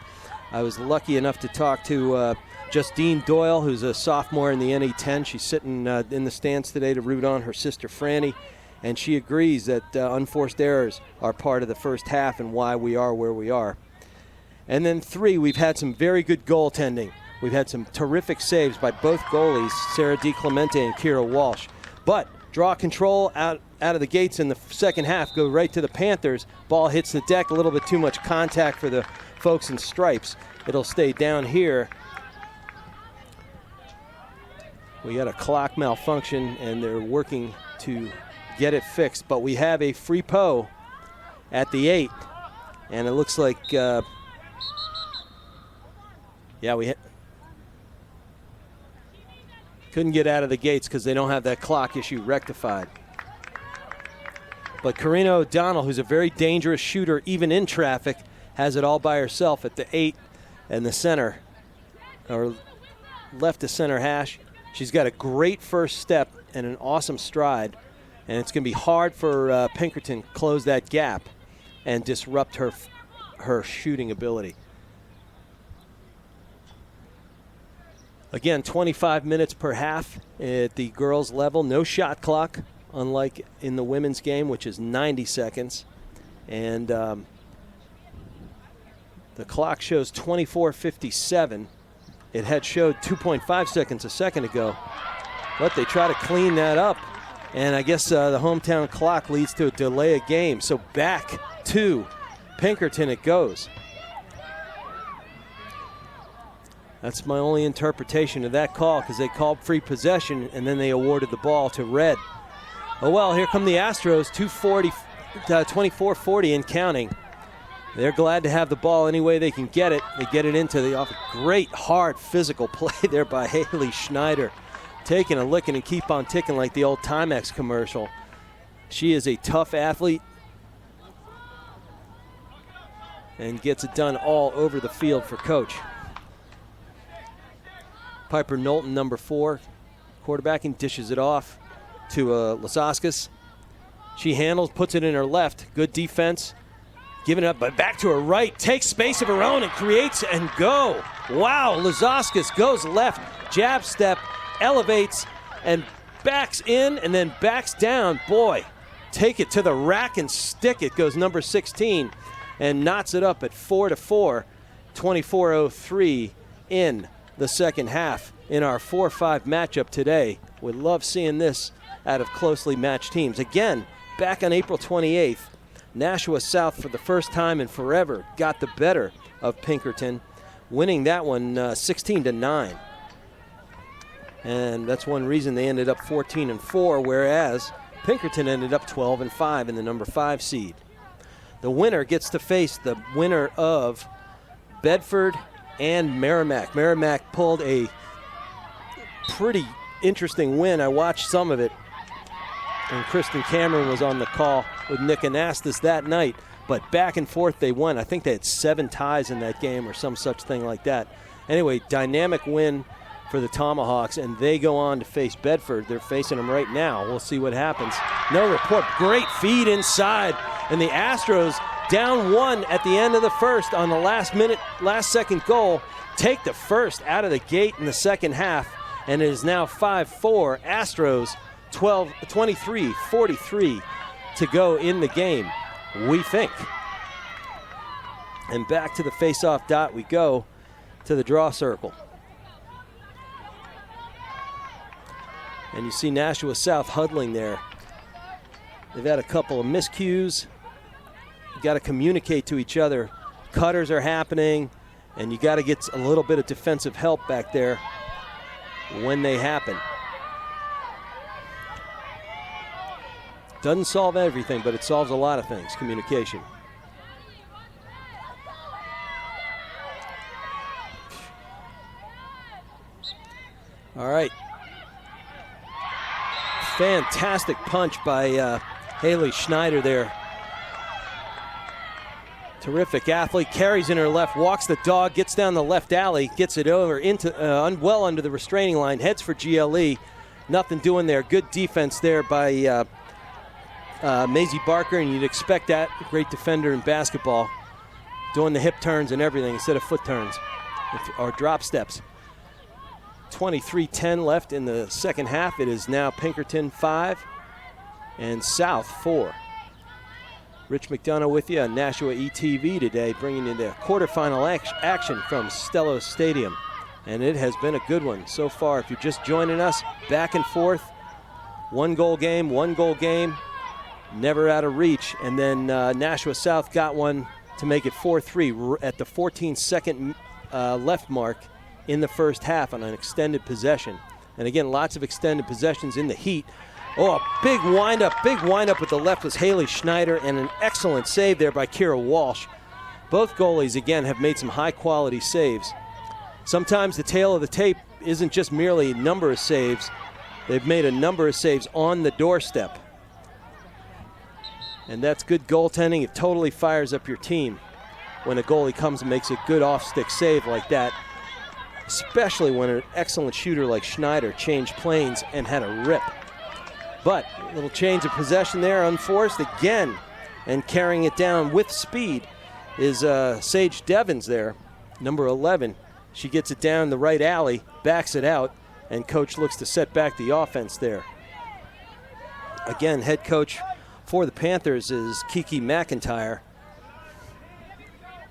Speaker 1: I was lucky enough to talk to Justine Doyle, who's a sophomore in the NE10. She's sitting in the stands today to root on her sister Franny, and she agrees that unforced errors are part of the first half and why we are where we are. And then 3, we've had some very good goaltending. We've had some terrific saves by both goalies, Sarah DiClemente and Kira Walsh. But draw control out of the gates in the second half, go right to the Panthers. Ball hits the deck, a little bit too much contact for the folks in stripes. It'll stay down here. We got a clock malfunction, and they're working to get it fixed. But we have a free po at the 8, and it looks like, we couldn't get out of the gates because they don't have that clock issue rectified. But Karina O'Donnell, who's a very dangerous shooter, even in traffic, has it all by herself at the 8 and the center, or left to center hash. She's got a great first step and an awesome stride, and it's going to be hard for Pinkerton to close that gap and disrupt her shooting ability. Again, 25 minutes per half at the girls' level. No shot clock, unlike in the women's game, which is 90 seconds. And the clock shows 24:57. It had showed 2.5 seconds a second ago, but they try to clean that up. And I guess the hometown clock leads to a delay of game. So back to Pinkerton it goes. That's my only interpretation of that call, because they called free possession and then they awarded the ball to Red. Oh well, here come the Astros, 24-40 and counting. They're glad to have the ball any way they can get it. They get it into the great, hard, physical play there by Haley Schneider. Taking a licking and keep on ticking like the old Timex commercial. She is a tough athlete and gets it done all over the field for Coach. Piper Knowlton, number 4, quarterbacking, dishes it off to Lasauskas. She handles, puts it in her left. Good defense. Giving it up, but back to her right. Takes space of her own and creates and go. Wow, Lasauskas goes left. Jab step, elevates, and backs in and then backs down. Boy, take it to the rack and stick it, goes number 16, and knots it up at 4-4, 24:03 in the second half in our 4-5 matchup today. We love seeing this out of closely matched teams. Again, back on April 28th, Nashua South, for the first time in forever, got the better of Pinkerton, winning that one 16-9. And that's one reason they ended up 14-4, whereas Pinkerton ended up 12-5 in the number 5 seed. The winner gets to face the winner of Bedford and Merrimack. Merrimack pulled a pretty interesting win. I watched some of it, and Kristen Cameron was on the call with Nick Anastas that night. But back and forth they won. I think they had 7 ties in that game or some such thing like that. Anyway, dynamic win for the Tomahawks, and they go on to face Bedford. They're facing them right now. We'll see what happens. No report. Great feed inside, and the Astros down 1 at the end of the first on the last second goal. Take the first out of the gate in the second half, and it is now 5-4. Astros 23-43 to go in the game, we think. And back to the face-off dot we go to the draw circle. And you see Nashua South huddling there. They've had a couple of miscues. You got to communicate to each other. Cutters are happening, and you got to get a little bit of defensive help back there when they happen. Doesn't solve everything, but it solves a lot of things, communication. All right. Fantastic punch by Haley Schneider there. Terrific athlete, carries in her left, walks the dog, gets down the left alley, gets it over into well under the restraining line, heads for GLE. Nothing doing there. Good defense there by Maisie Barker, and you'd expect that. Great defender in basketball, doing the hip turns and everything instead of foot turns or drop steps. 23-10 left in the second half. It is now Pinkerton 5 and South 4. Rich McDonough with you on Nashua ETV today, bringing you the quarterfinal action from Stellos Stadium. And it has been a good one so far. If you're just joining us, back and forth, one goal game, never out of reach. And then Nashua South got one to make it 4-3 at the 14-second left mark in the first half on an extended possession. And again, lots of extended possessions in the heat. Oh, a big windup with the left was Haley Schneider, and an excellent save there by Kira Walsh. Both goalies, again, have made some high-quality saves. Sometimes the tail of the tape isn't just merely a number of saves. They've made a number of saves on the doorstep. And that's good goaltending. It totally fires up your team when a goalie comes and makes a good off-stick save like that, especially when an excellent shooter like Schneider changed planes and had a rip. But a little change of possession there, unforced again, and carrying it down with speed is Sage Devins there, number 11. She gets it down the right alley, backs it out, and coach looks to set back the offense there. Again, head coach for the Panthers is Kiki McIntyre.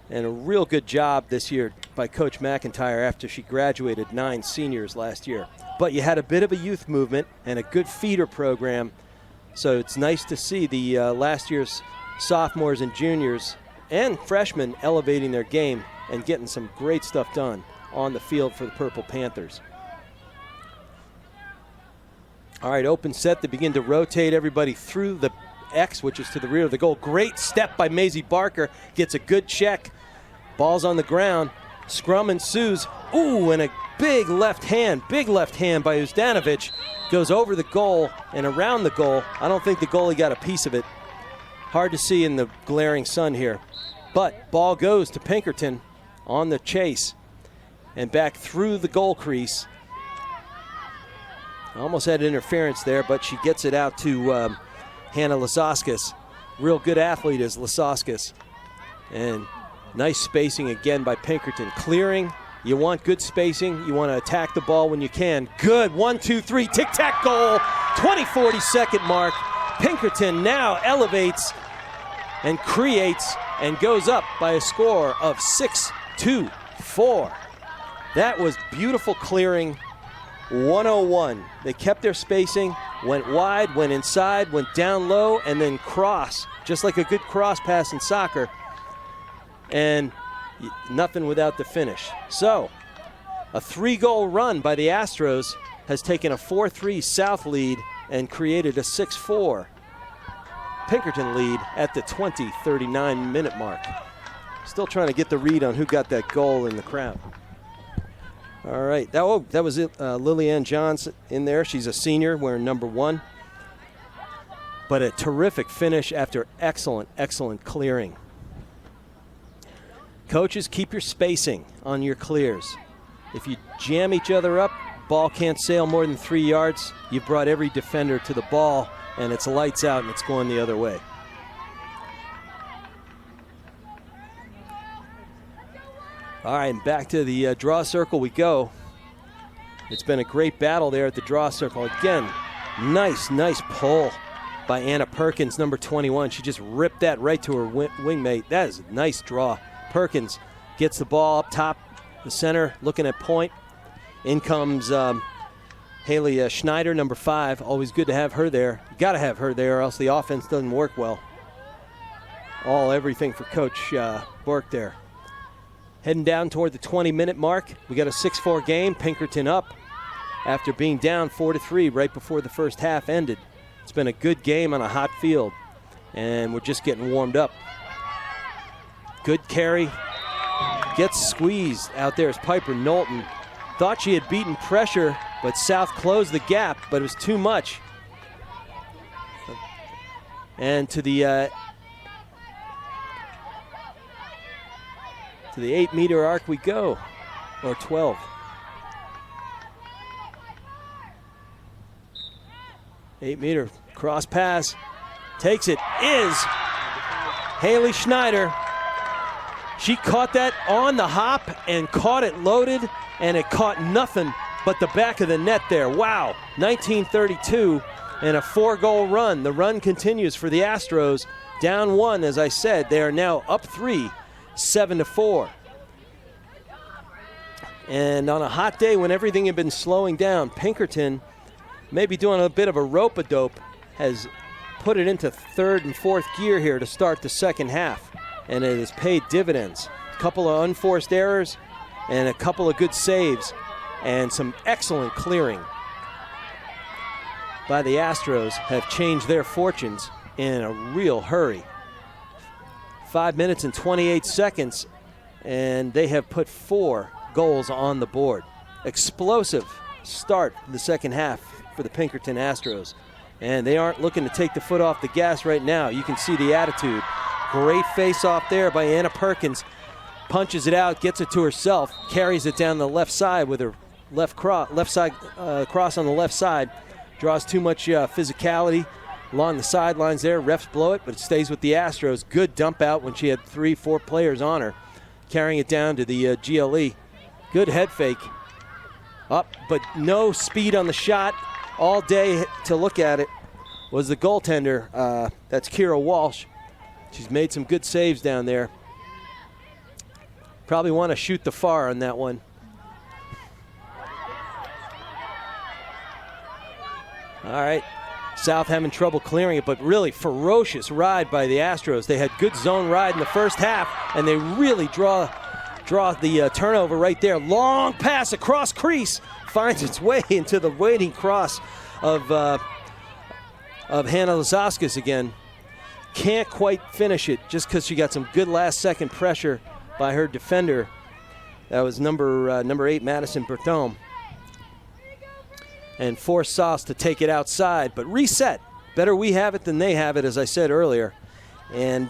Speaker 1: And a real good job this year by Coach McIntyre after she graduated 9 seniors last year. But you had a bit of a youth movement and a good feeder program. So it's nice to see the last year's sophomores and juniors and freshmen elevating their game and getting some great stuff done on the field for the Purple Panthers. All right, open set. They begin to rotate everybody through the X, which is to the rear of the goal. Great step by Maisie Barker. Gets a good check. Ball's on the ground. Scrum ensues. Ooh, and a big left hand by Uzdanovich. Goes over the goal and around the goal. I don't think the goalie got a piece of it. Hard to see in the glaring sun here. But ball goes to Pinkerton on the chase and back through the goal crease. Almost had interference there, but she gets it out to Hannah Lasauskas. Real good athlete is Lasauskas. And nice spacing again by Pinkerton. Clearing, you want good spacing. You want to attack the ball when you can. Good, 1, 2, 3, tic-tac goal. 20-40 mark. Pinkerton now elevates and creates and goes up by a score of 6-4. That was beautiful clearing. 101. They kept their spacing, went wide, went inside, went down low, and then cross, just like a good cross pass in soccer. And nothing without the finish. So, a 3-goal run by the Astros has taken a 4-3 South lead and created a 6-4 Pinkerton lead at the 39 minute mark. Still trying to get the read on who got that goal in the crowd. All right, that was it. Lillian Johns in there. She's a senior wearing number 1. But a terrific finish after excellent clearing. Coaches, keep your spacing on your clears. If you jam each other up, ball can't sail more than 3 yards. You've brought every defender to the ball, and it's lights out, and it's going the other way. All right, back to the draw circle we go. It's been a great battle there at the draw circle. Again, nice pull by Anna Perkins, number 21. She just ripped that right to her wingmate. That is a nice draw. Perkins gets the ball up top, the center, looking at point. In comes Haley Schneider, number 5. Always good to have her there. You got to have her there or else the offense doesn't work well. Everything for Coach Bork there. Heading down toward the 20-minute mark. We got a 6-4 game. Pinkerton up after being down 4-3 right before the first half ended. It's been a good game on a hot field, and we're just getting warmed up. Good carry. Gets squeezed out there as Piper Knowlton. Thought she had beaten pressure, but South closed the gap, but it was too much. And to the 8-meter arc we go, or 12. 8-meter cross pass, takes it, is Haley Schneider. She caught that on the hop and caught it loaded, and it caught nothing but the back of the net there. Wow, 1932 and a 4-goal run. The run continues for the Astros. Down 1, as I said. They are now up 3, 7-4. And on a hot day when everything had been slowing down, Pinkerton, maybe doing a bit of a rope-a-dope, has put it into 3rd and 4th gear here to start the second half. And it has paid dividends. A couple of unforced errors and a couple of good saves and some excellent clearing by the Astros have changed their fortunes in a real hurry. 5 minutes and 28 seconds, and they have put 4 goals on the board. Explosive start in the second half for the Pinkerton Astros. And they aren't looking to take the foot off the gas right now. You can see the attitude. Great face-off there by Anna Perkins. Punches it out, gets it to herself, carries it down the left side with her cross on the left side. Draws too much physicality along the sidelines there. Refs blow it, but it stays with the Astros. Good dump out when she had 3-4 players on her. Carrying it down to the GLE. Good head fake. Up, but no speed on the shot. All day to look at it was the goaltender. That's Kira Walsh. She's made some good saves down there. Probably want to shoot the far on that one. All right. South having trouble clearing it, but really ferocious ride by the Astros. They had good zone ride in the first half, and they really draw the turnover right there. Long pass across crease. Finds its way into the waiting cross of Hannah Lazauskas again. Can't quite finish it just because she got some good last-second pressure by her defender. That was number 8, Madison Berthome. And forced Sauce to take it outside, but reset. Better we have it than they have it, as I said earlier. And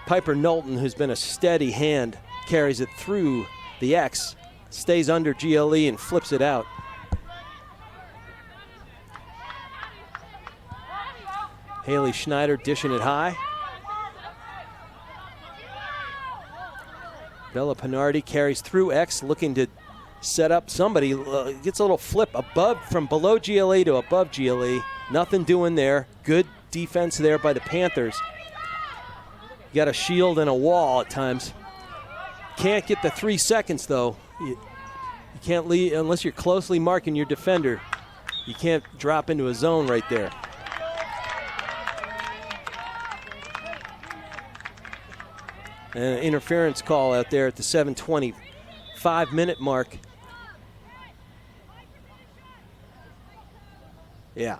Speaker 1: Piper Knowlton, who's been a steady hand, carries it through the X. Stays under GLE and flips it out. Haley Schneider dishing it high. Bella Pinardi carries through X, looking to set up somebody. Gets a little flip from below GLE to above GLE. Nothing doing there. Good defense there by the Panthers. You got a shield and a wall at times. Can't get the 3 seconds, though. You can't leave unless you're closely marking your defender. You can't drop into a zone right there. An interference call out there at the 7:25-minute mark. Yeah.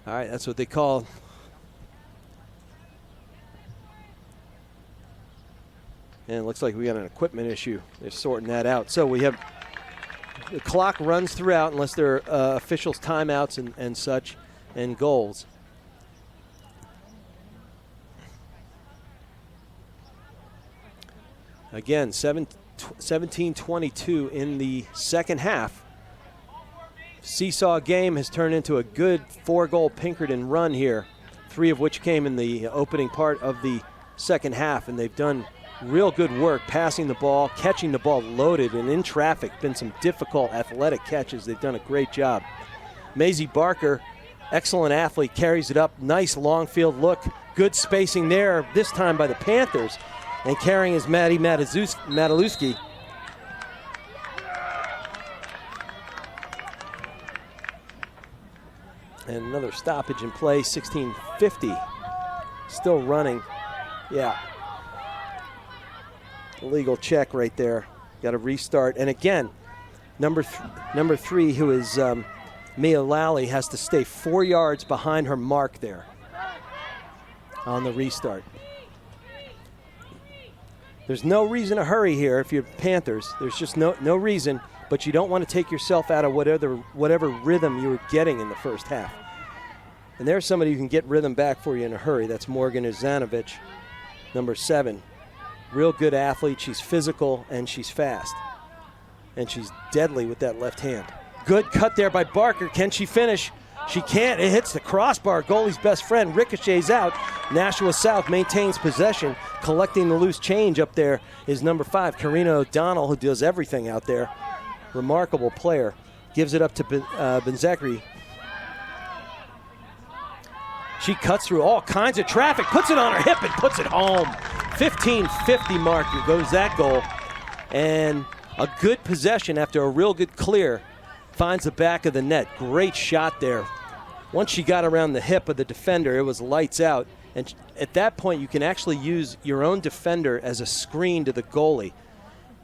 Speaker 1: All right, that's what they call. And it looks like we got an equipment issue. They're sorting that out. So we have the clock runs throughout unless there are officials' timeouts and such and goals. Again, 17-22 in the second half. Seesaw game has turned into a good 4-goal Pinkerton run here, 3 of which came in the opening part of the second half, and they've done real good work passing the ball, catching the ball loaded and in traffic. Been some difficult athletic catches. They've done a great job. Maisie Barker, excellent athlete, carries it up. Nice long field look. Good spacing there, this time by the Panthers. And carrying is Maddie Mataluski. And another stoppage in play, 16:50. Still running. Yeah. Illegal check right there. Got to restart. And again, number 3, who is Mia Lally, has to stay 4 yards behind her mark there on the restart. There's no reason to hurry here if you're Panthers. There's just no reason, but you don't want to take yourself out of whatever rhythm you were getting in the first half. And there's somebody who can get rhythm back for you in a hurry. That's Morgan Uzanovich, number 7. Real good athlete. She's physical and she's fast. And she's deadly with that left hand. Good cut there by Barker. Can she finish? She can't. It hits the crossbar. Goalie's best friend ricochets out. Nashua South maintains possession. Collecting the loose change up there is number 5, Karina O'Donnell, who does everything out there. Remarkable player. Gives it up to Benzekri. She cuts through all kinds of traffic, puts it on her hip and puts it home. 15:50 marker goes that goal. And a good possession after a real good clear. Finds the back of the net. Great shot there. Once she got around the hip of the defender, it was lights out. And at that point, you can actually use your own defender as a screen to the goalie.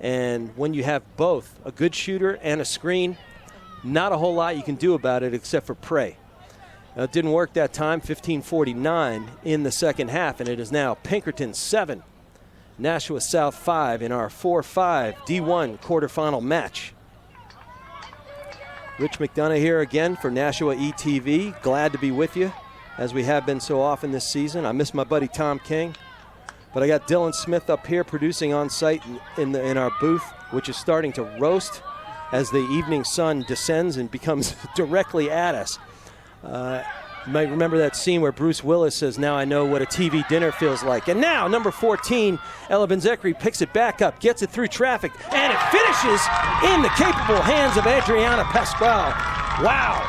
Speaker 1: And when you have both, a good shooter and a screen, not a whole lot you can do about it except for pray. It didn't work that time. 15:49 in the second half, and it is now Pinkerton 7, Nashua South 5 in our 4-5 D1 quarterfinal match. Rich McDonough here again for Nashua ETV. Glad to be with you, as we have been so often this season. I miss my buddy Tom King, but I got Dylan Smith up here producing on site in our booth, which is starting to roast as the evening sun descends and becomes directly at us. You might remember that scene where Bruce Willis says, "Now I know what a TV dinner feels like." And now, number 14, Ella Benzekri picks it back up, gets it through traffic, and it finishes in the capable hands of Adriana Pasquale. Wow.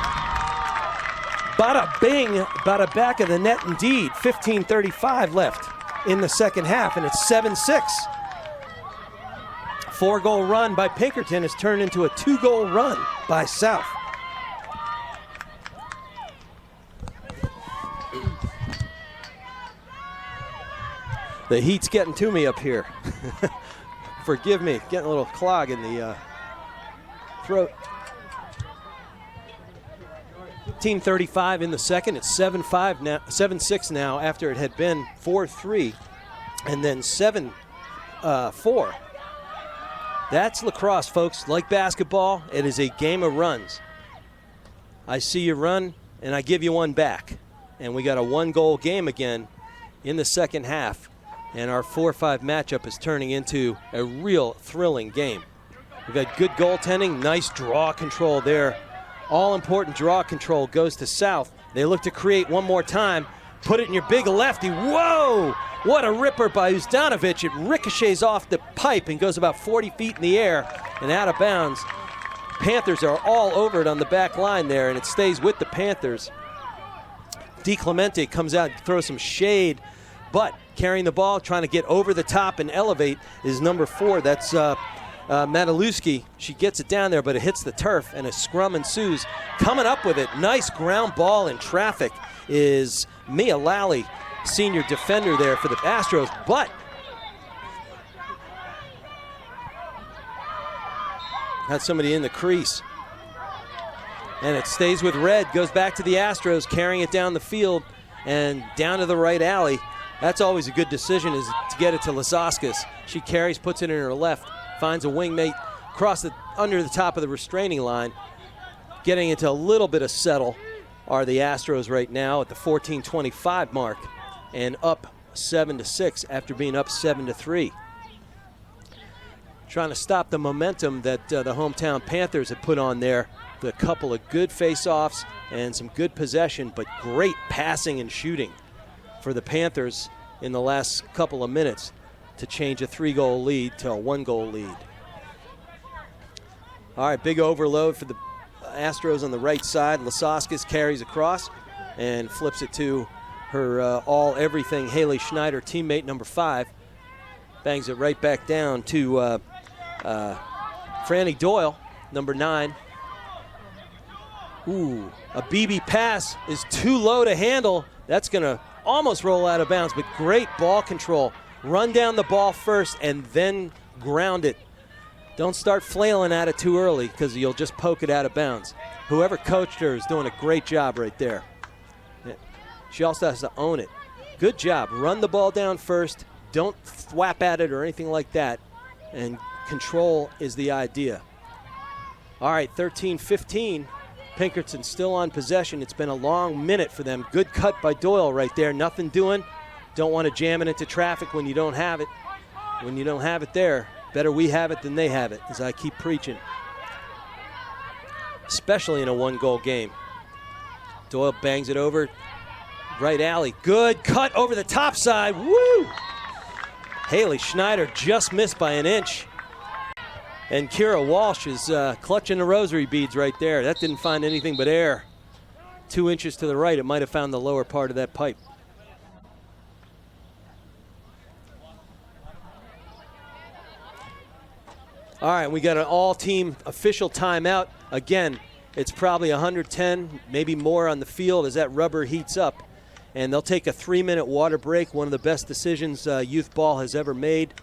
Speaker 1: Bada bing, bada back of the net indeed. 15:35 left in the second half, and it's 7-6. 4-goal run by Pinkerton has turned into a 2-goal run by South. The heat's getting to me up here. Forgive me, getting a little clog in the throat. 15:35 in the second. It's 7-5 now, 7-6 now after it had been 4-3 and then 7-4. That's lacrosse, folks. Like basketball, it is a game of runs. I see you run and I give you one back. And we got a 1-goal game again in the second half. And our 4-5 matchup is turning into a real thrilling game. We've got good goaltending, nice draw control there. All-important draw control goes to South. They look to create one more time. Put it in your big lefty. Whoa! What a ripper by Uzdanovic. It ricochets off the pipe and goes about 40 feet in the air and out of bounds. Panthers are all over it on the back line there, and it stays with the Panthers. DiClemente comes out and throws some shade, but carrying the ball, trying to get over the top and elevate is number 4. That's Mataluski. She gets it down there, but it hits the turf, and a scrum ensues. Coming up with it, nice ground ball in traffic is Mia Lally, senior defender there for the Astros, but had somebody in the crease. And it stays with red, goes back to the Astros, carrying it down the field and down to the right alley. That's always a good decision, is to get it to Lasauskas. She carries, puts it in her left, finds a wingmate, under the top of the restraining line. Getting into a little bit of settle are the Astros right now at the 14:25 mark, and up 7-6 after being up 7-3. Trying to stop the momentum that the hometown Panthers had put on there. A couple of good face-offs and some good possession, but great passing and shooting for the Panthers in the last couple of minutes to change a 3-goal lead to a 1-goal lead. All right, big overload for the Astros on the right side. Lasauskas carries across and flips it to her all-everything Haley Schneider, teammate number 5. Bangs it right back down to Franny Doyle, number 9. Ooh, a BB pass is too low to handle. That's going to almost roll out of bounds, but great ball control. Run down the ball first and then ground it. Don't start flailing at it too early because you'll just poke it out of bounds. Whoever coached her is doing a great job right there. She also has to own it. Good job. Run the ball down first. Don't thwap at it or anything like that. And control is the idea. All right, 13-15. Pinkerton still on possession. It's been a long minute for them. Good cut by Doyle right there. Nothing doing. Don't want to jam it into traffic when you don't have it. When you don't have it there, better we have it than they have it, as I keep preaching. Especially in a 1-goal game. Doyle bangs it over. Right alley. Good cut over the top side. Woo! Haley Schneider just missed by an inch. And Kira Walsh is clutching the rosary beads right there. That didn't find anything but air. 2 inches to the right, it might have found the lower part of that pipe. All right, we got an all-team official timeout. Again, it's probably 110, maybe more on the field as that rubber heats up. And they'll take a 3-minute water break, one of the best decisions youth ball has ever made.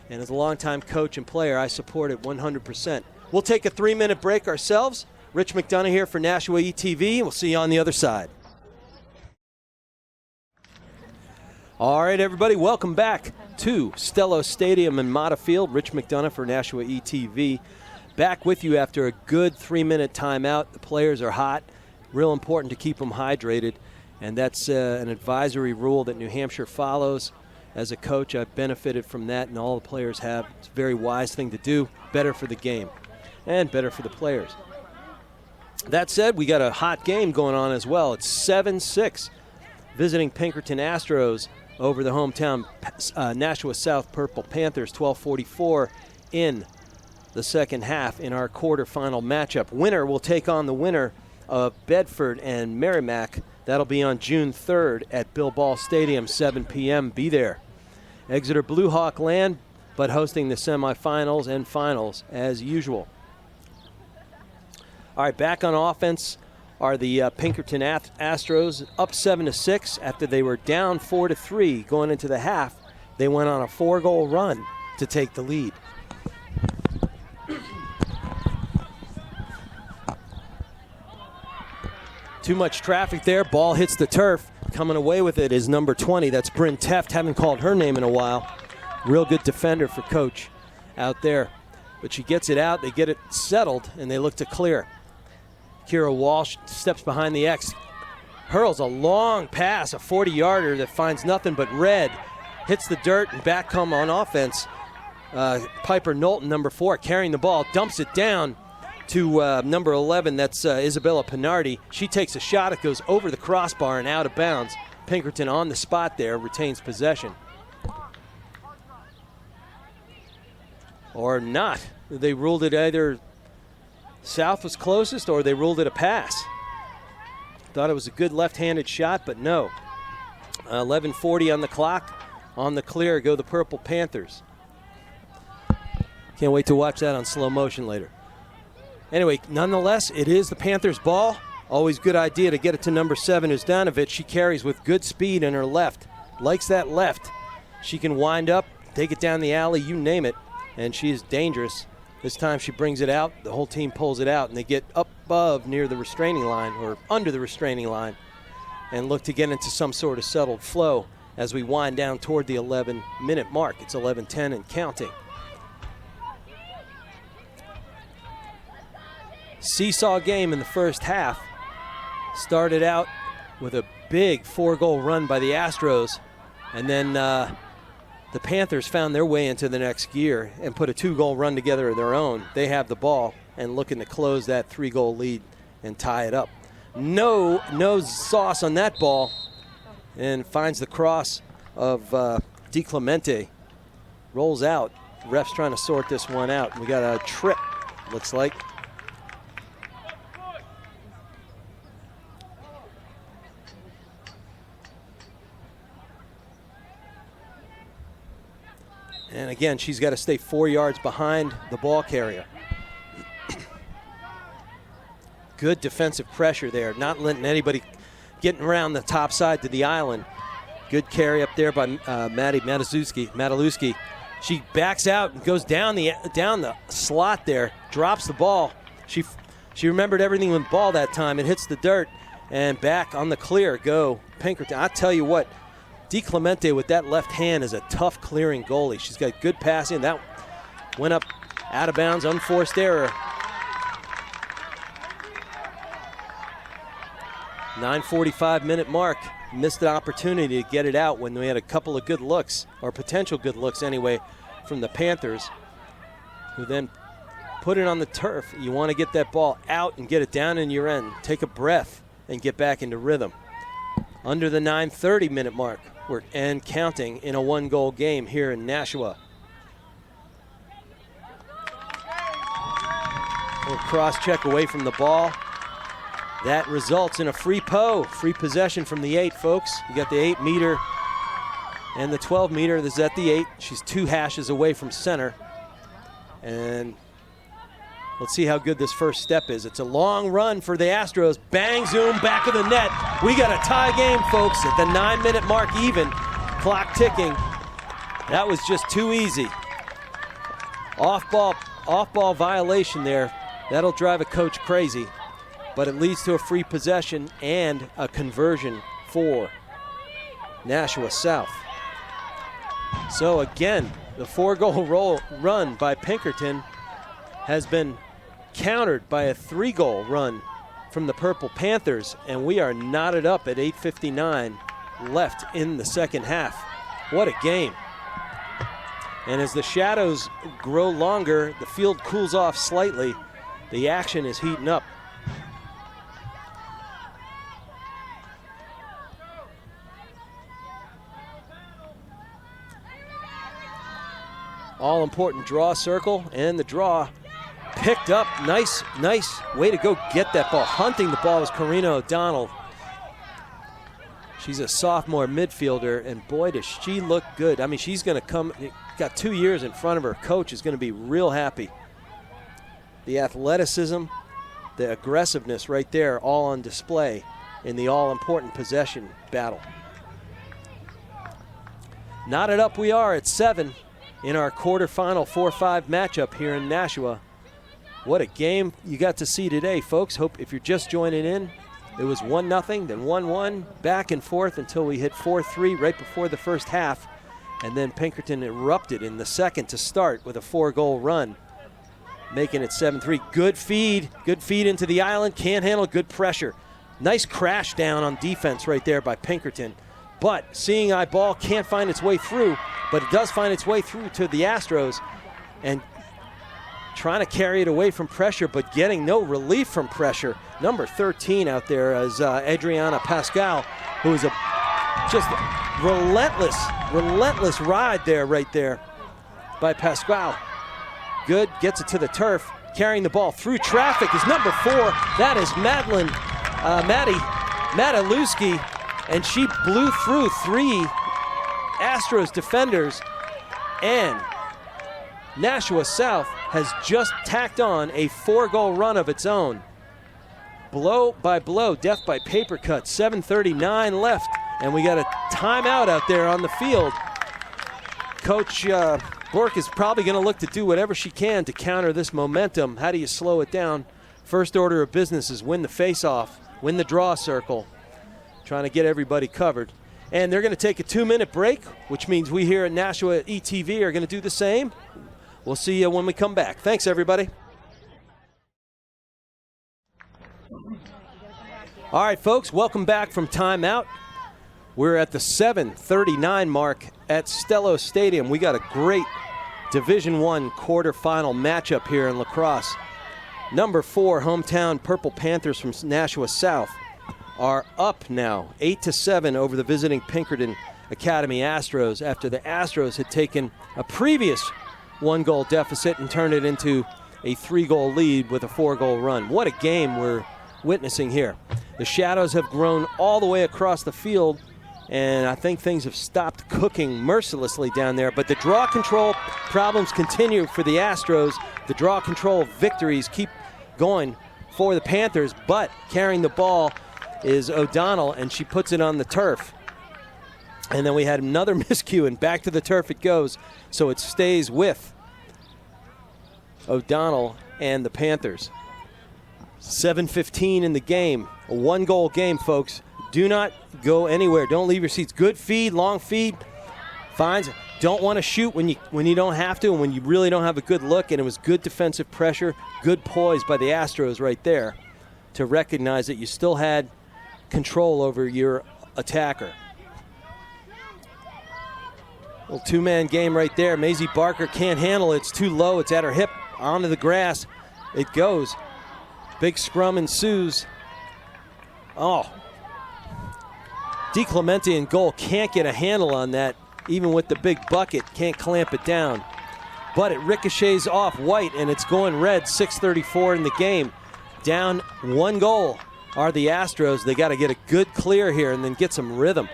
Speaker 1: And as a longtime coach and player, I support it 100%. We'll take a 3-minute break ourselves. Rich McDonough here for Nashua ETV. We'll see you on the other side. All right, everybody, welcome back to Stellos Stadium in Mata Field. Rich McDonough for Nashua ETV. Back with you after a good 3-minute timeout. The players are hot. Real important to keep them hydrated. And that's an advisory rule that New Hampshire follows. As a coach, I've benefited from that, and all the players have. It's a very wise thing to do. Better for the game and better for the players. That said, we got a hot game going on as well. It's 7-6, visiting Pinkerton Astros over the hometown Nashua South Purple Panthers, 12:44 in the second half in our quarterfinal matchup. Winner will take on the winner of Bedford and Merrimack. That'll be on June 3rd at Bill Ball Stadium, 7 p.m. Be there. Exeter Blue Hawk land, but hosting the semifinals and finals as usual. All right, back on offense are the Pinkerton Astros, up 7-6 after they were down 4-3 going into the half. They went on a 4-goal run to take the lead. Too much traffic there. Ball hits the turf. Coming away with it is number 20. That's Bryn Teft. Haven't called her name in a while. Real good defender for Coach out there. But she gets it out. They get it settled, and they look to clear. Kira Walsh steps behind the X. Hurls a long pass, a 40-yarder that finds nothing but red. Hits the dirt and back come on offense. Piper Knowlton, number 4, carrying the ball. Dumps it down to number 11, that's Isabella Pinardi. She takes a shot, it goes over the crossbar and out of bounds. Pinkerton on the spot there, retains possession. Or not. They ruled it either South was closest or they ruled it a pass. Thought it was a good left-handed shot, but no. 11:40 on the clock. On the clear go the Purple Panthers. Can't wait to watch that on slow motion later. Anyway, nonetheless, it is the Panthers' ball. Always good idea to get it to number 7, Uzdanovich. She carries with good speed in her left. Likes that left. She can wind up, take it down the alley, you name it, and she is dangerous. This time she brings it out. The whole team pulls it out, and they get up above near the restraining line or under the restraining line and look to get into some sort of settled flow. as we wind down toward the 11-minute mark. It's 11:10 and counting. Seesaw game in the first half. Started out with a big 4-goal run by the Astros, and then the Panthers found their way into the next gear and put a 2-goal run together of their own. They have the ball and looking to close that 3-goal lead and tie it up. No sauce on that ball, and finds the cross of DiClemente. Rolls out. Ref's trying to sort this one out. We got a trip, looks like. And again, she's got to stay 4 yards behind the ball carrier. Good defensive pressure there, not letting anybody getting around the top side to the island. Good carry up there by Mataluski. She backs out and goes down the slot there, drops the ball. She remembered everything with the ball that time. It hits the dirt, and back on the clear go Pinkerton. I tell you what, DiClemente with that left hand is a tough clearing goalie. She's got good passing. That went up out of bounds, unforced error. 9:45-minute mark. Missed the opportunity to get it out when we had a couple of good looks, or potential good looks anyway, from the Panthers, who then put it on the turf. You want to get that ball out and get it down in your end. Take a breath and get back into rhythm. Under the 9:30-minute mark, and counting in a 1-goal game here in Nashua. Little cross check away from the ball. That results in a free possession from the 8, folks. You got the 8-meter and the 12-meter. This is at the 8. She's 2 hashes away from center. And let's see how good this first step is. It's a long run for the Astros. Bang, zoom, back of the net. We got a tie game, folks, at the 9-minute mark even. Clock ticking. That was just too easy. Off-ball violation there. That'll drive a coach crazy. But it leads to a free possession and a conversion for Nashua South. So again, the 4-goal run by Pinkerton has been countered by a 3-goal run from the Purple Panthers, and we are knotted up at 8:59 left in the second half. What a game. And as the shadows grow longer, the field cools off slightly. The action is heating up. All important draw circle, and the draw picked up. Nice way to go get that ball. Hunting the ball was Karina O'Donnell. She's a sophomore midfielder, and boy, does she look good. I mean, she's going to got 2 years in front of her. Coach is going to be real happy. The athleticism, the aggressiveness right there, all on display in the all-important possession battle. Knotted up we are at 7. In our quarterfinal 4-5 matchup here in Nashua. What a game you got to see today, folks. Hope if you're just joining in, it was 1-0, then 1-1, back and forth until we hit 4-3 right before the first half. And then Pinkerton erupted in the second to start with a 4-goal run, making it 7-3. Good feed into the island, can't handle, good pressure. Nice crash down on defense right there by Pinkerton. But seeing eye ball can't find its way through, but it does find its way through to the Astros, and trying to carry it away from pressure, but getting no relief from pressure. Number 13 out there is Adriana Pascal, who is just relentless ride there, right there by Pascal. Good, gets it to the turf, carrying the ball through traffic is number 4. That is Mataluski, and she blew through 3 Astros defenders, and Nashua South has just tacked on a 4-goal run of its own. Blow by blow, death by paper cut. 7:39 left, and we got a timeout out there on the field. Coach Bork is probably going to look to do whatever she can to counter this momentum. How do you slow it down? First order of business is win the face-off, win the draw circle, trying to get everybody covered. And they're going to take a 2-minute break, which means we here at Nashua ETV are going to do the same. We'll see you when we come back. Thanks, everybody. All right, folks, welcome back from timeout. We're at the 7:39 mark at Stellos Stadium. We got a great Division I quarterfinal matchup here in lacrosse. Number 4 hometown Purple Panthers from Nashua South are up now 8-7 over the visiting Pinkerton Academy Astros after the Astros had taken a previous 1-goal deficit and turned it into a 3-goal lead with a 4-goal run. What a game we're witnessing here. The shadows have grown all the way across the field, and I think things have stopped cooking mercilessly down there. But the draw control problems continue for the Astros. The draw control victories keep going for the Panthers, but carrying the ball is O'Donnell, and she puts it on the turf. And then we had another miscue, and back to the turf it goes. So it stays with O'Donnell and the Panthers. 7:15 in the game. A 1-goal game, folks. Do not go anywhere. Don't leave your seats. Good feed, long feed. Finds. Don't want to shoot when you don't have to and when you really don't have a good look. And it was good defensive pressure, good poise by the Astros right there to recognize that you still had control over your attacker. Little 2-man game right there. Maisie Barker can't handle it. It's too low. It's at her hip. Onto the grass. It goes. Big scrum ensues. Oh. DeClemente in goal can't get a handle on that. Even with the big bucket, can't clamp it down. But it ricochets off White, and it's going red. 6:34 in the game. Down 1 goal are the Astros. They got to get a good clear here and then get some rhythm.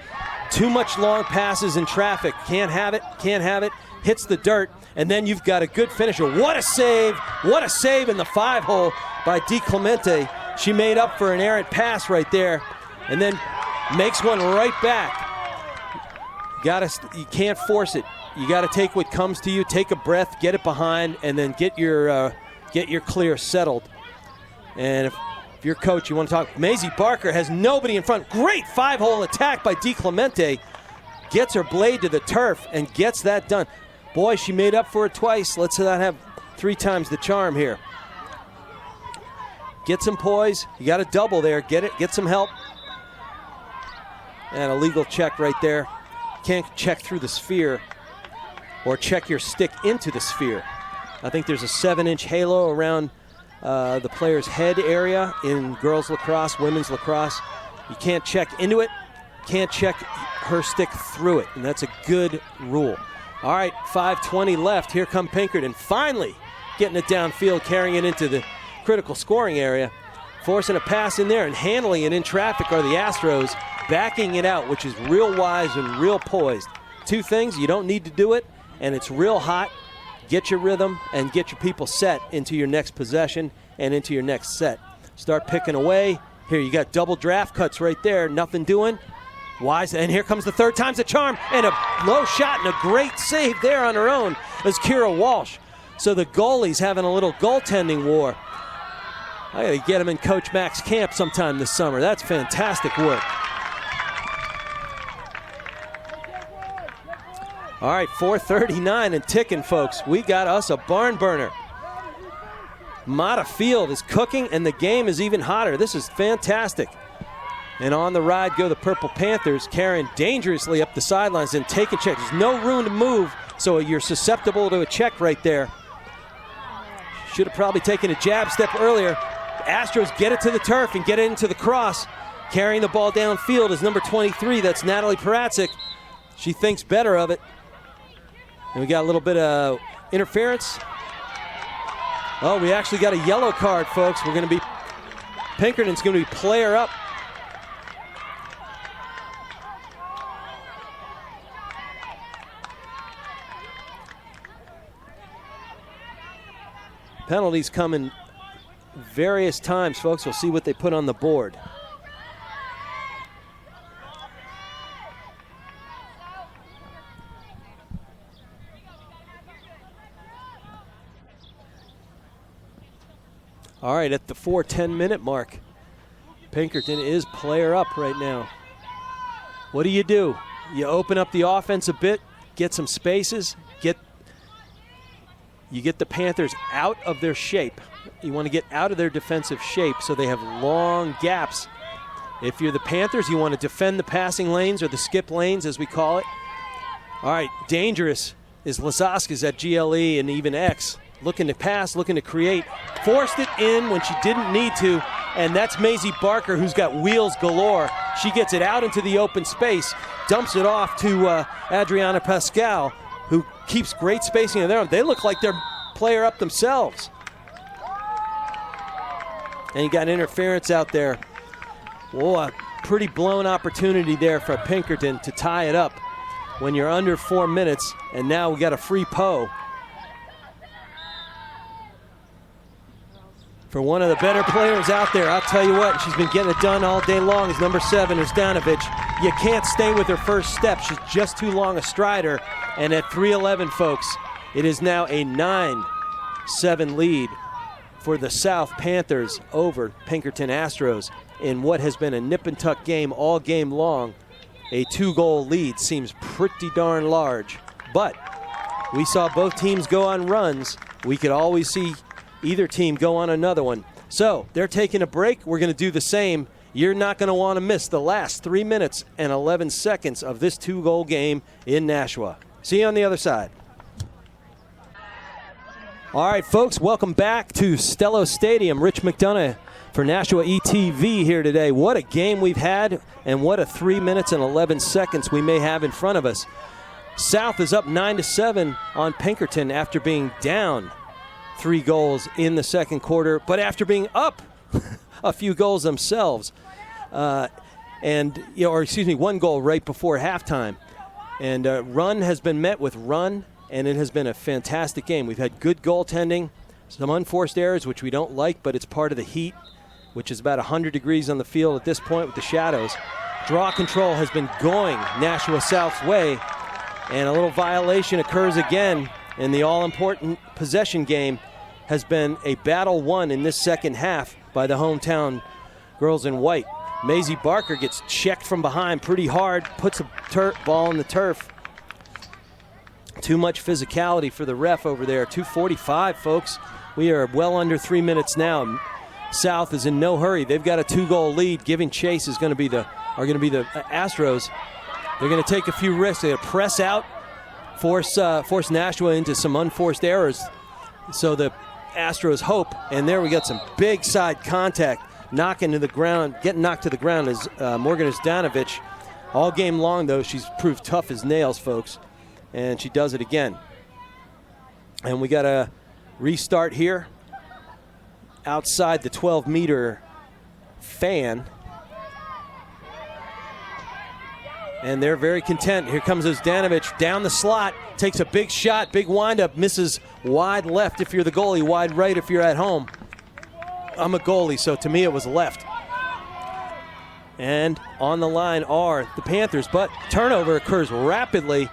Speaker 1: Too much long passes in traffic. Can't have it, can't have it. Hits the dirt, and then you've got a good finisher. What a save! What a save in the 5-hole by DeClemente. She made up for an errant pass right there, and then makes one right back. You can't force it. You got to take what comes to you. Take a breath, get it behind, and then get your clear settled. And if you're coach, you want to talk. Maisie Barker has nobody in front. Great 5-hole attack by DeClemente. Gets her blade to the turf and gets that done. Boy, she made up for it twice. Let's not have 3 times the charm here. Get some poise. You got a double there. Get it. Get some help. And a legal check right there. Can't check through the sphere or check your stick into the sphere. I think there's a 7-inch halo around the player's head area in girls lacrosse, women's lacrosse. You can't check into it, can't check her stick through it, and that's a good rule. All right, 5:20 left. Here come Pinkerton, finally getting it downfield, carrying it into the critical scoring area, forcing a pass in there and handling it in traffic are the Astros, backing it out, which is real wise and real poised. 2 things, you don't need to do it, and it's real hot. Get your rhythm and get your people set into your next possession and into your next set. Start picking away. Here you got double draft cuts right there, nothing doing. Wise, and here comes the 3rd time's a charm, and a low shot and a great save there on her own as Kira Walsh. So the goalie's having a little goaltending war. I gotta get him in Coach Mack's camp sometime this summer. That's fantastic work. All right, 4:39 and ticking, folks. We got us a barn burner. Mata Field is cooking, and the game is even hotter. This is fantastic. And on the ride go the Purple Panthers, carrying dangerously up the sidelines and taking checks. There's no room to move, so you're susceptible to a check right there. Should have probably taken a jab step earlier. Astros get it to the turf and get it into the cross. Carrying the ball downfield is number 23. That's Natalie Paratzik. She thinks better of it. And we got a little bit of interference. Oh, we actually got a yellow card, folks. We're going to be, Pinkerton's going to be player up. Penalties come in various times, folks. We'll see what they put on the board. All right, at the 4:10 minute mark, Pinkerton is player up right now. What do? You open up the offense a bit, get some spaces, you get the Panthers out of their shape. You want to get out of their defensive shape so they have long gaps. If you're the Panthers, you want to defend the passing lanes or the skip lanes, as we call it. All right, dangerous is Lasaskas at GLE and even X. Looking to pass, looking to create. Forced it in when she didn't need to, and that's Maisie Barker, who's got wheels galore. She gets it out into the open space, dumps it off to Adriana Pascal, who keeps great spacing in there. They look like they're player up themselves. And you got interference out there. Whoa, a pretty blown opportunity there for Pinkerton to tie it up when you're under 4 minutes, and now we got a free PO. For one of the better players out there, I'll tell you what, she's been getting it done all day long, is number 7, Hrzdanovic. You can't stay with her first step. She's just too long a strider. And at 3:11, folks, it is now a 9-7 lead for the South Panthers over Pinkerton Astros in what has been a nip-and-tuck game all game long. A 2-goal lead seems pretty darn large. But we saw both teams go on runs. We could always see either team go on another one. So they're taking a break. We're going to do the same. You're not going to want to miss the last 3 minutes and 11 seconds of this 2-goal game in Nashua. See you on the other side. All right, folks, welcome back to Stellos Stadium. Rich McDonough for Nashua ETV here today. What a game we've had, and what a 3 minutes and 11 seconds we may have in front of us. South is up 9-7 on Pinkerton after being down 3 goals in the second quarter, but after being up a few goals themselves. 1 goal right before halftime. And run has been met with run, and it has been a fantastic game. We've had good goaltending, some unforced errors, which we don't like, but it's part of the heat, which is about 100 degrees on the field at this point with the shadows. Draw control has been going Nashua South's way, and a little violation occurs again, and the all-important possession game has been a battle won in this second half by the hometown girls in white. Maisie Barker gets checked from behind pretty hard, puts a ball in the turf. Too much physicality for the ref over there. 2:45, folks. We are well under 3 minutes now. South is in no hurry. They've got a 2-goal lead. Giving chase are going to be the Astros. They're going to take a few risks. They're going to press out, force Nashua into some unforced errors. So the Astros hope, and there we got some big side contact. Getting knocked to the ground is Morgan Hrzdanovic. All game long, though, she's proved tough as nails, folks. And she does it again. And we got a restart here outside the 12-meter fan. And they're very content. Here comes Hrzdanovic down the slot, takes a big shot, big windup, misses wide left if you're the goalie, wide right if you're at home. I'm a goalie, so to me it was left. And on the line are the Panthers, but turnover occurs rapidly.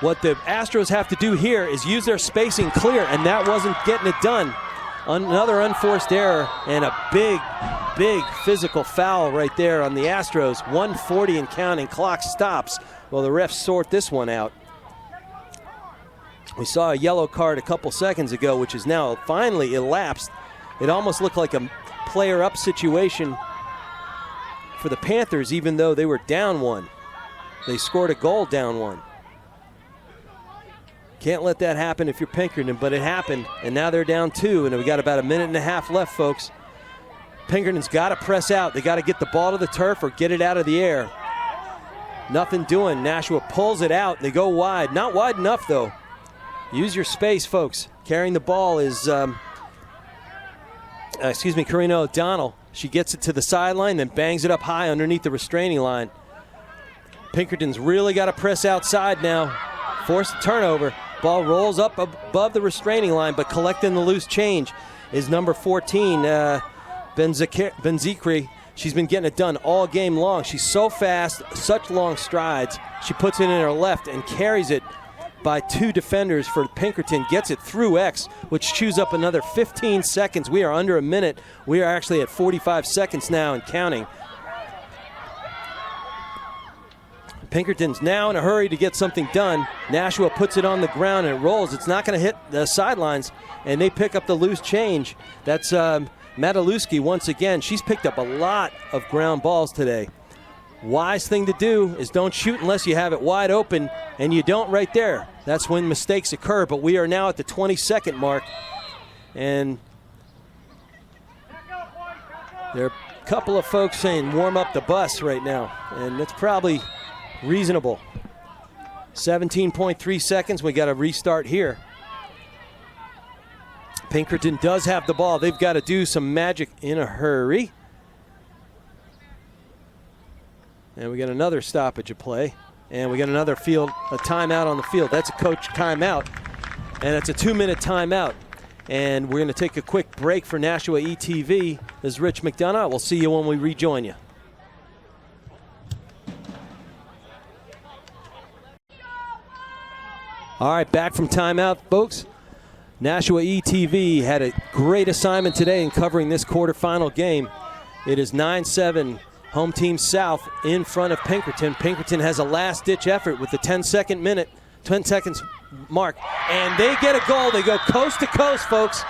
Speaker 1: What the Astros have to do here is use their spacing clear, and that wasn't getting it done. Another unforced error and a big physical foul right there on the Astros. 1:40 and counting, clock stops. Well, the refs sort this one out. We saw a yellow card a couple seconds ago, which is now finally elapsed. It almost looked like a player-up situation for the Panthers, even though they were down 1. They scored a goal down 1. Can't let that happen if you're Pinkerton, but it happened, and now they're down 2, and we got about a minute and a half left, folks. Pinkerton's got to press out. They got to get the ball to the turf or get it out of the air. Nothing doing. Nashua pulls it out. They go wide. Not wide enough, though. Use your space, folks. Carrying the ball is Karina O'Donnell. She gets it to the sideline, then bangs it up high underneath the restraining line. Pinkerton's really got to press outside now. Force the turnover. Ball rolls up above the restraining line, but collecting the loose change is number 14, Benzikri. She's been getting it done all game long. She's so fast, such long strides. She puts it in her left and carries it by 2 defenders for Pinkerton, gets it through X, which chews up another 15 seconds. We are under a minute. We are actually at 45 seconds now and counting. Pinkerton's now in a hurry to get something done. Nashua puts it on the ground and it rolls. It's not going to hit the sidelines, and they pick up the loose change. That's Mataluski once again. She's picked up a lot of ground balls today. Wise thing to do is don't shoot unless you have it wide open, and you don't right there. That's when mistakes occur, but we are now at the 20-second mark, and there are a couple of folks saying warm up the bus right now, and that's probably reasonable. 17.3 seconds. We got to restart here. Pinkerton does have the ball. They've got to do some magic in a hurry. And we got another stoppage of play. And we got another a timeout on the field. That's a coach timeout. And it's a 2-minute timeout. And we're going to take a quick break for Nashua ETV. This is Rich McDonough. We'll see you when we rejoin you. All right, back from timeout, folks. Nashua ETV had a great assignment today in covering this quarterfinal game. It is 9-7, home team South in front of Pinkerton. Pinkerton has a last-ditch effort with the 10 seconds mark, and they get a goal. They go coast to coast, folks.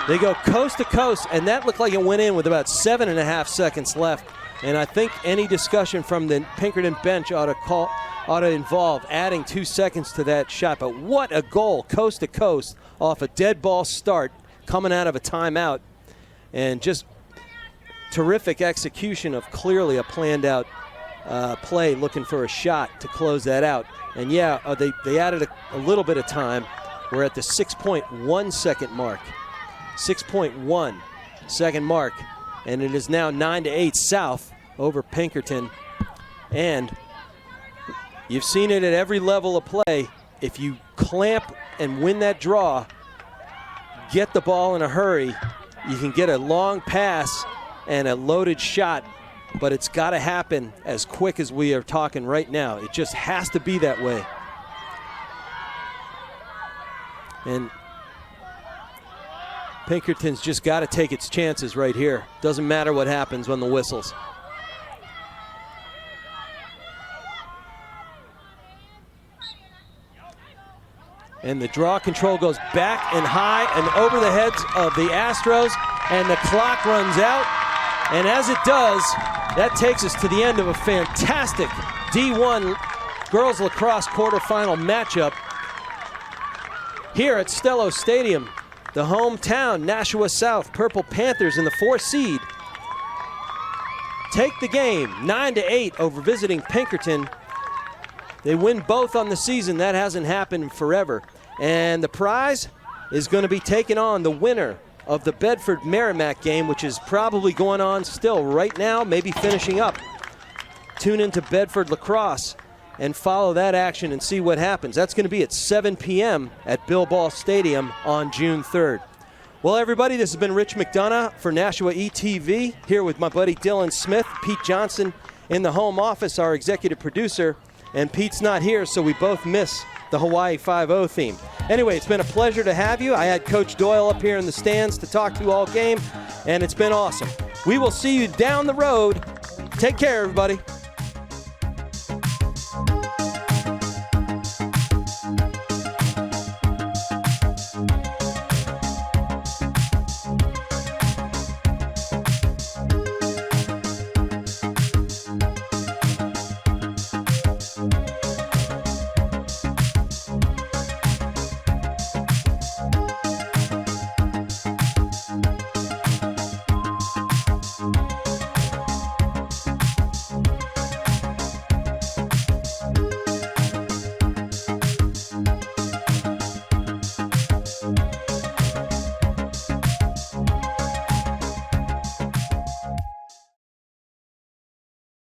Speaker 1: They go coast to coast, and that looked like it went in with about 7.5 seconds left. And I think any discussion from the Pinkerton bench ought to involve adding 2 seconds to that shot. But what a goal, coast to coast, off a dead ball start, coming out of a timeout. And just terrific execution of clearly a planned out play, looking for a shot to close that out. And yeah, they added a little bit of time. We're at the 6.1 second mark. 6.1 second mark. And it is now 9-8 South over Pinkerton. And you've seen it at every level of play. If you clamp and win that draw, get the ball in a hurry, you can get a long pass and a loaded shot, but it's got to happen as quick as we are talking right now. It just has to be that way. And Pinkerton's just got to take its chances right here. Doesn't matter what happens when the whistles. And the draw control goes back and high and over the heads of the Astros, and the clock runs out. And as it does, that takes us to the end of a fantastic D1 Girls Lacrosse Quarter Final matchup here at Stellos Stadium. The hometown Nashua South Purple Panthers in the 4th seed take the game 9-8 over visiting Pinkerton. They win both on the season. That hasn't happened forever. And the prize is going to be taking on the winner of the Bedford-Merrimack game, which is probably going on still right now, maybe finishing up. Tune into Bedford Lacrosse and follow that action and see what happens. That's going to be at 7 p.m. at Bill Ball Stadium on June 3rd. Well, everybody, this has been Rich McDonough for Nashua ETV, here with my buddy Dylan Smith, Pete Johnson in the home office, our executive producer. And Pete's not here, so we both miss the Hawaii 5-0 theme. Anyway, it's been a pleasure to have you. I had Coach Doyle up here in the stands to talk to all game, and it's been awesome. We will see you down the road. Take care, everybody.